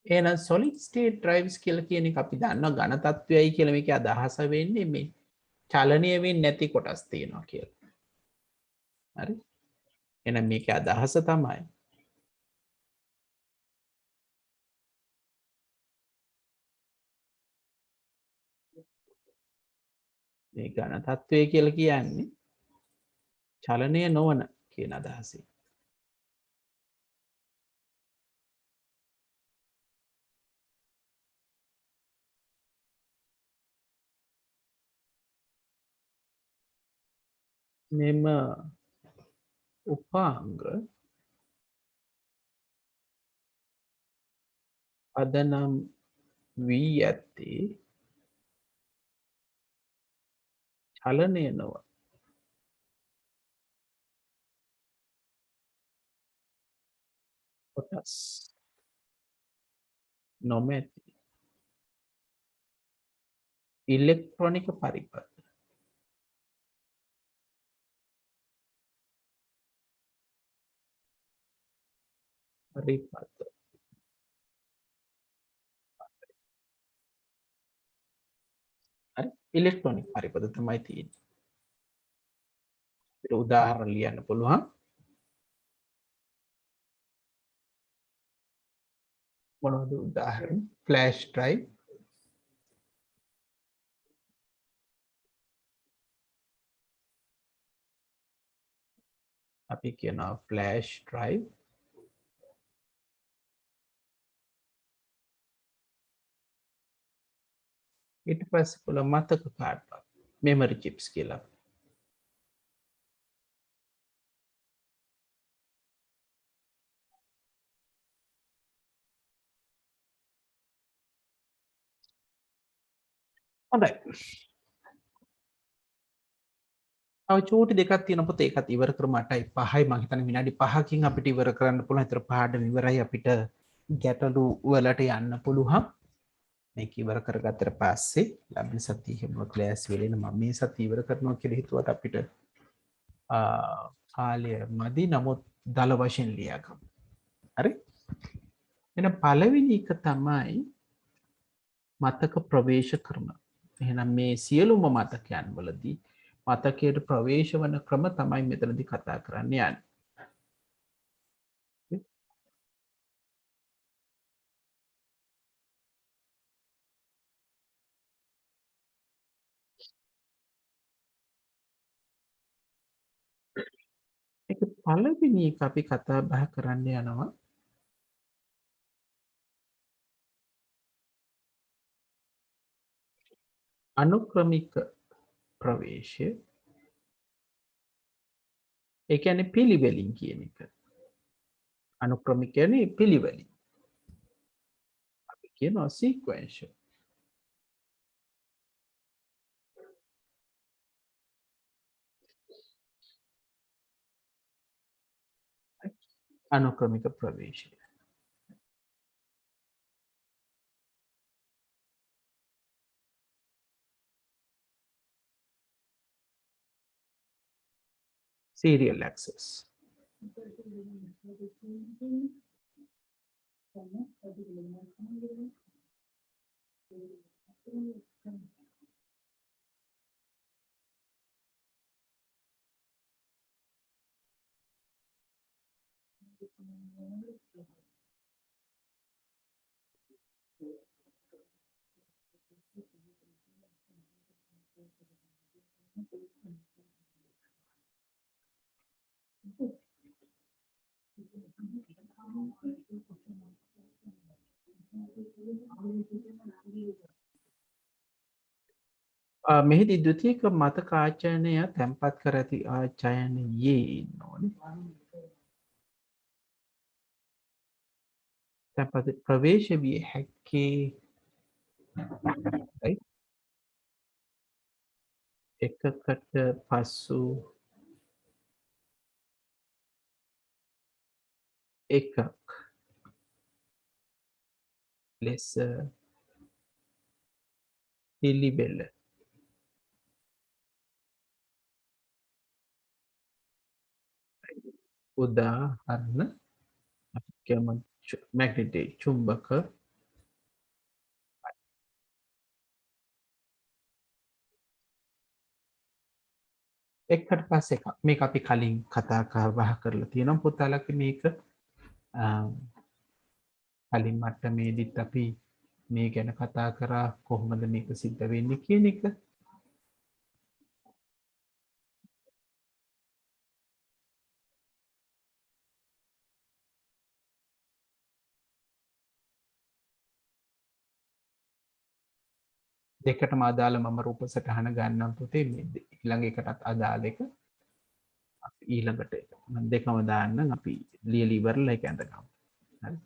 එහෙනම් solid state drives කියලා කියන එක අපි දන්නවා ඝන තත්ත්වයයි කියලා මේකේ අදහස වෙන්නේ මේ චලනය වෙන්නේ නැති කොටස් තියෙනවා කියලා. හරි? එහෙනම් මේකේ අදහස තමයි මේ ඝන තත්ත්වය කියලා කියන්නේ චලනය නොවන කියන අදහසින්. මෙම උපාංග පදනම් වී ඇත්තේ චලනය නොව කොටස් නොමැති ඉලෙක්ට්‍රොනික පරිපථ පරිපථ හරි ඉලෙක්ට්‍රොනික පරිපථ තමයි තියෙන්නේ. අපිට උදාහරණ ලියන්න පුළුවන්. මොනවද උදාහරණ? ෆ්ලෑෂ් ඩ්‍රයිව්, අපි කියනවා ෆ්ලෑෂ් ඩ්‍රයිව්, ඊට පස්සේ පුළුවන් මතක කාඩ්පත් මෙමරි චිප්ස් කියලා. හොඳයි. තව චූටි දෙකක් තියෙන පුතේ ඒකත් ඉවර කරමු 8:05යි මම හිතන්නේ විනාඩි 5කින් අපිට ඉවර කරන්න පුළුවන්. ඒතර 5ට ඉවරයි අපිට ගැටලු වලට යන්න පුළුවන්. මේක ඉවර කරගත්තට පස්සේ ලබන සතියේ මොන ක්ලාස් වෙලෙන මම මේ සතිය ඉවර කරනවා කියලා හිතුවට අපිට කාලය මදි. නමුත් දල වශයෙන් ලියාගමු. හරි? එහෙනම් පළවෙනි එක තමයි මතක ප්‍රවේශ කරන. එහෙනම් මේ සියලුම මතකයන් වලදී මතකයට ප්‍රවේශ වන ක්‍රම තමයි මෙතනදී කතා කරන්න යන්නේ. ඒක පළවෙනි එක අපි කතා බහ කරන්න යනවා අනුක්‍රමික ප්‍රවේශය. ඒ කියන්නේ පිළිවෙලින් කියන එක. අනුක්‍රමික කියන්නේ පිළිවෙලින්. අපි කියනවා sequential. අනුක්‍රමික ප්‍රවේශය. serial access. මෙහිදී ද්විතීයික මතක ආචරණය තැන්පත් කර ඇති ආචයනයේ නොවන තැන්පත් ප්‍රවේශ විය හැක්කේ එකකට පසු එකක් ලෙස පිළිවෙල උදාහරණ කියමු මැග්නටික් චුම්බක එකට පස්සේ එකක් මේක අපි කලින් කතා බහ කරලා තියෙනවා පුතාලක මේක කලින් මට්ටමේදීත් අපි මේ ගැන කතා කරා කොහොමද මේක සිද්ධ වෙන්නේ කියන එක. දෙකටම අදාළ මම රූප සටහන ගන්නම් පුතේ මේ ඊළඟ එකටත් අදාළ එක අපි ඊළඟට මම දෙකම දාන්නම් අපි ලියලා ඉවරලා ඒක ඇඳගමු. හරි.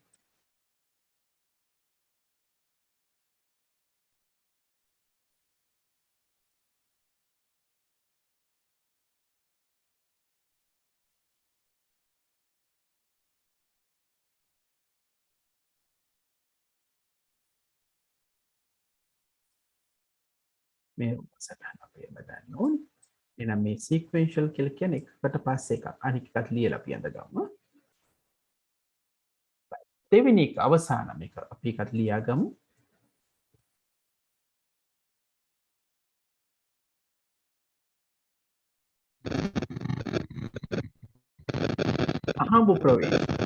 මේ රූප සටහන අපි ඇඳගන්න ඕනේ. එහෙනම් මේ සීක්වෙන්ෂල් කියලා කියන්නේ එකකට පස්සේ එකක් අනිත් එකත් ලියලා අපි ඇඳගමු. දෙවෙනි එක අවසාන මේක අපි එකත් ලියාගමු. අහඹු ප්‍රවේශ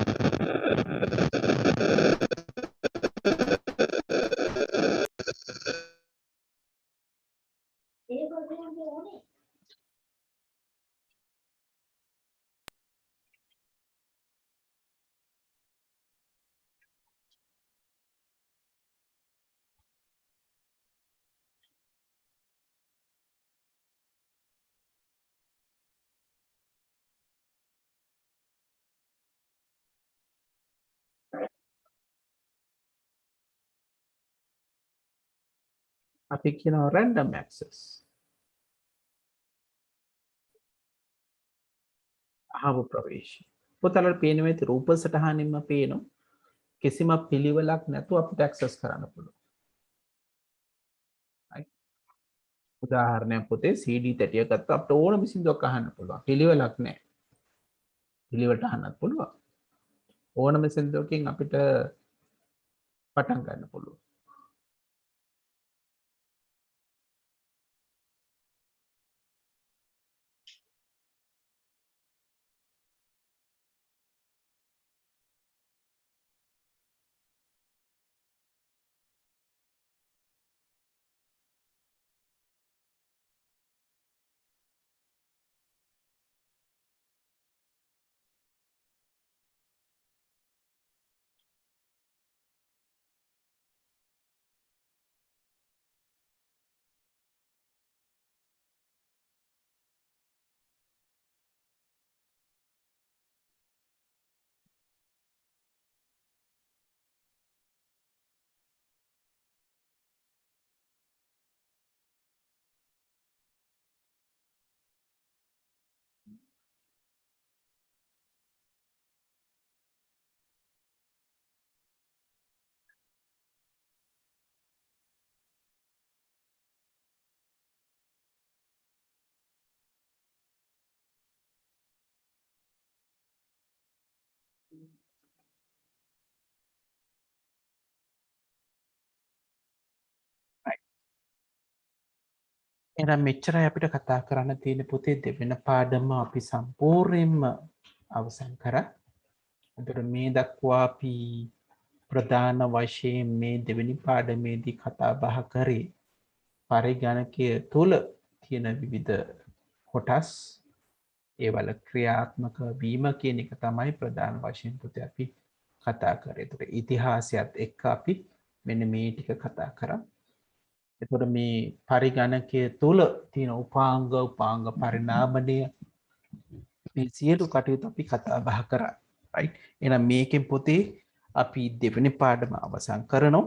අපි කියනවා රැන්ඩම් ඇක්සස්. අහඹු ප්‍රවේශය. පුතාලට පේනවා ඇති රූප සටහනින්ම පේනවා කිසිම පිළිවෙලක් නැතුව අපිට ඇක්සස් කරන්න පුළුවන්. උදාහරණයක් පුතේ CD තැටියක් ගත්තා අපිට ඕනම සින්දුවක් අහන්න පුළුවන්. පිළිවෙලක් නැහැ. පිළිවෙලට අහන්නත් පුළුවන්. ඕනම සින්දුවකින් අපිට පටන් ගන්න පුළුවන්. එහෙනම් මෙච්චරයි අපිට කතා කරන්න තියෙන පොතේ දෙවෙනි පාඩම අපි සම්පූර්ණයෙන්ම අවසන් කරා. ඒතර මේ දක්වා අපි ප්‍රධාන වශයෙන් මේ දෙවෙනි පාඩමේදී කතා බහ කරේ පරිගණකය තුල තියෙන විවිධ කොටස් ඒවල ක්‍රියාත්මක වීම කියන එක තමයි ප්‍රධාන වශයෙන් පොතේ අපි කතා කරේ. ඒතර ඉතිහාසයත් එක්ක අපි මෙන්න මේ ටික කතා කරා. එතකොට මේ පරිගණකය තුල තියෙන උපාංග පරිණාමණය මේ සියලු කටයුතු අපි කතා බහ කරා. රයිට්. එහෙනම් මේකෙන් පොතේ අපි දෙවෙනි පාඩම අවසන් කරනවා.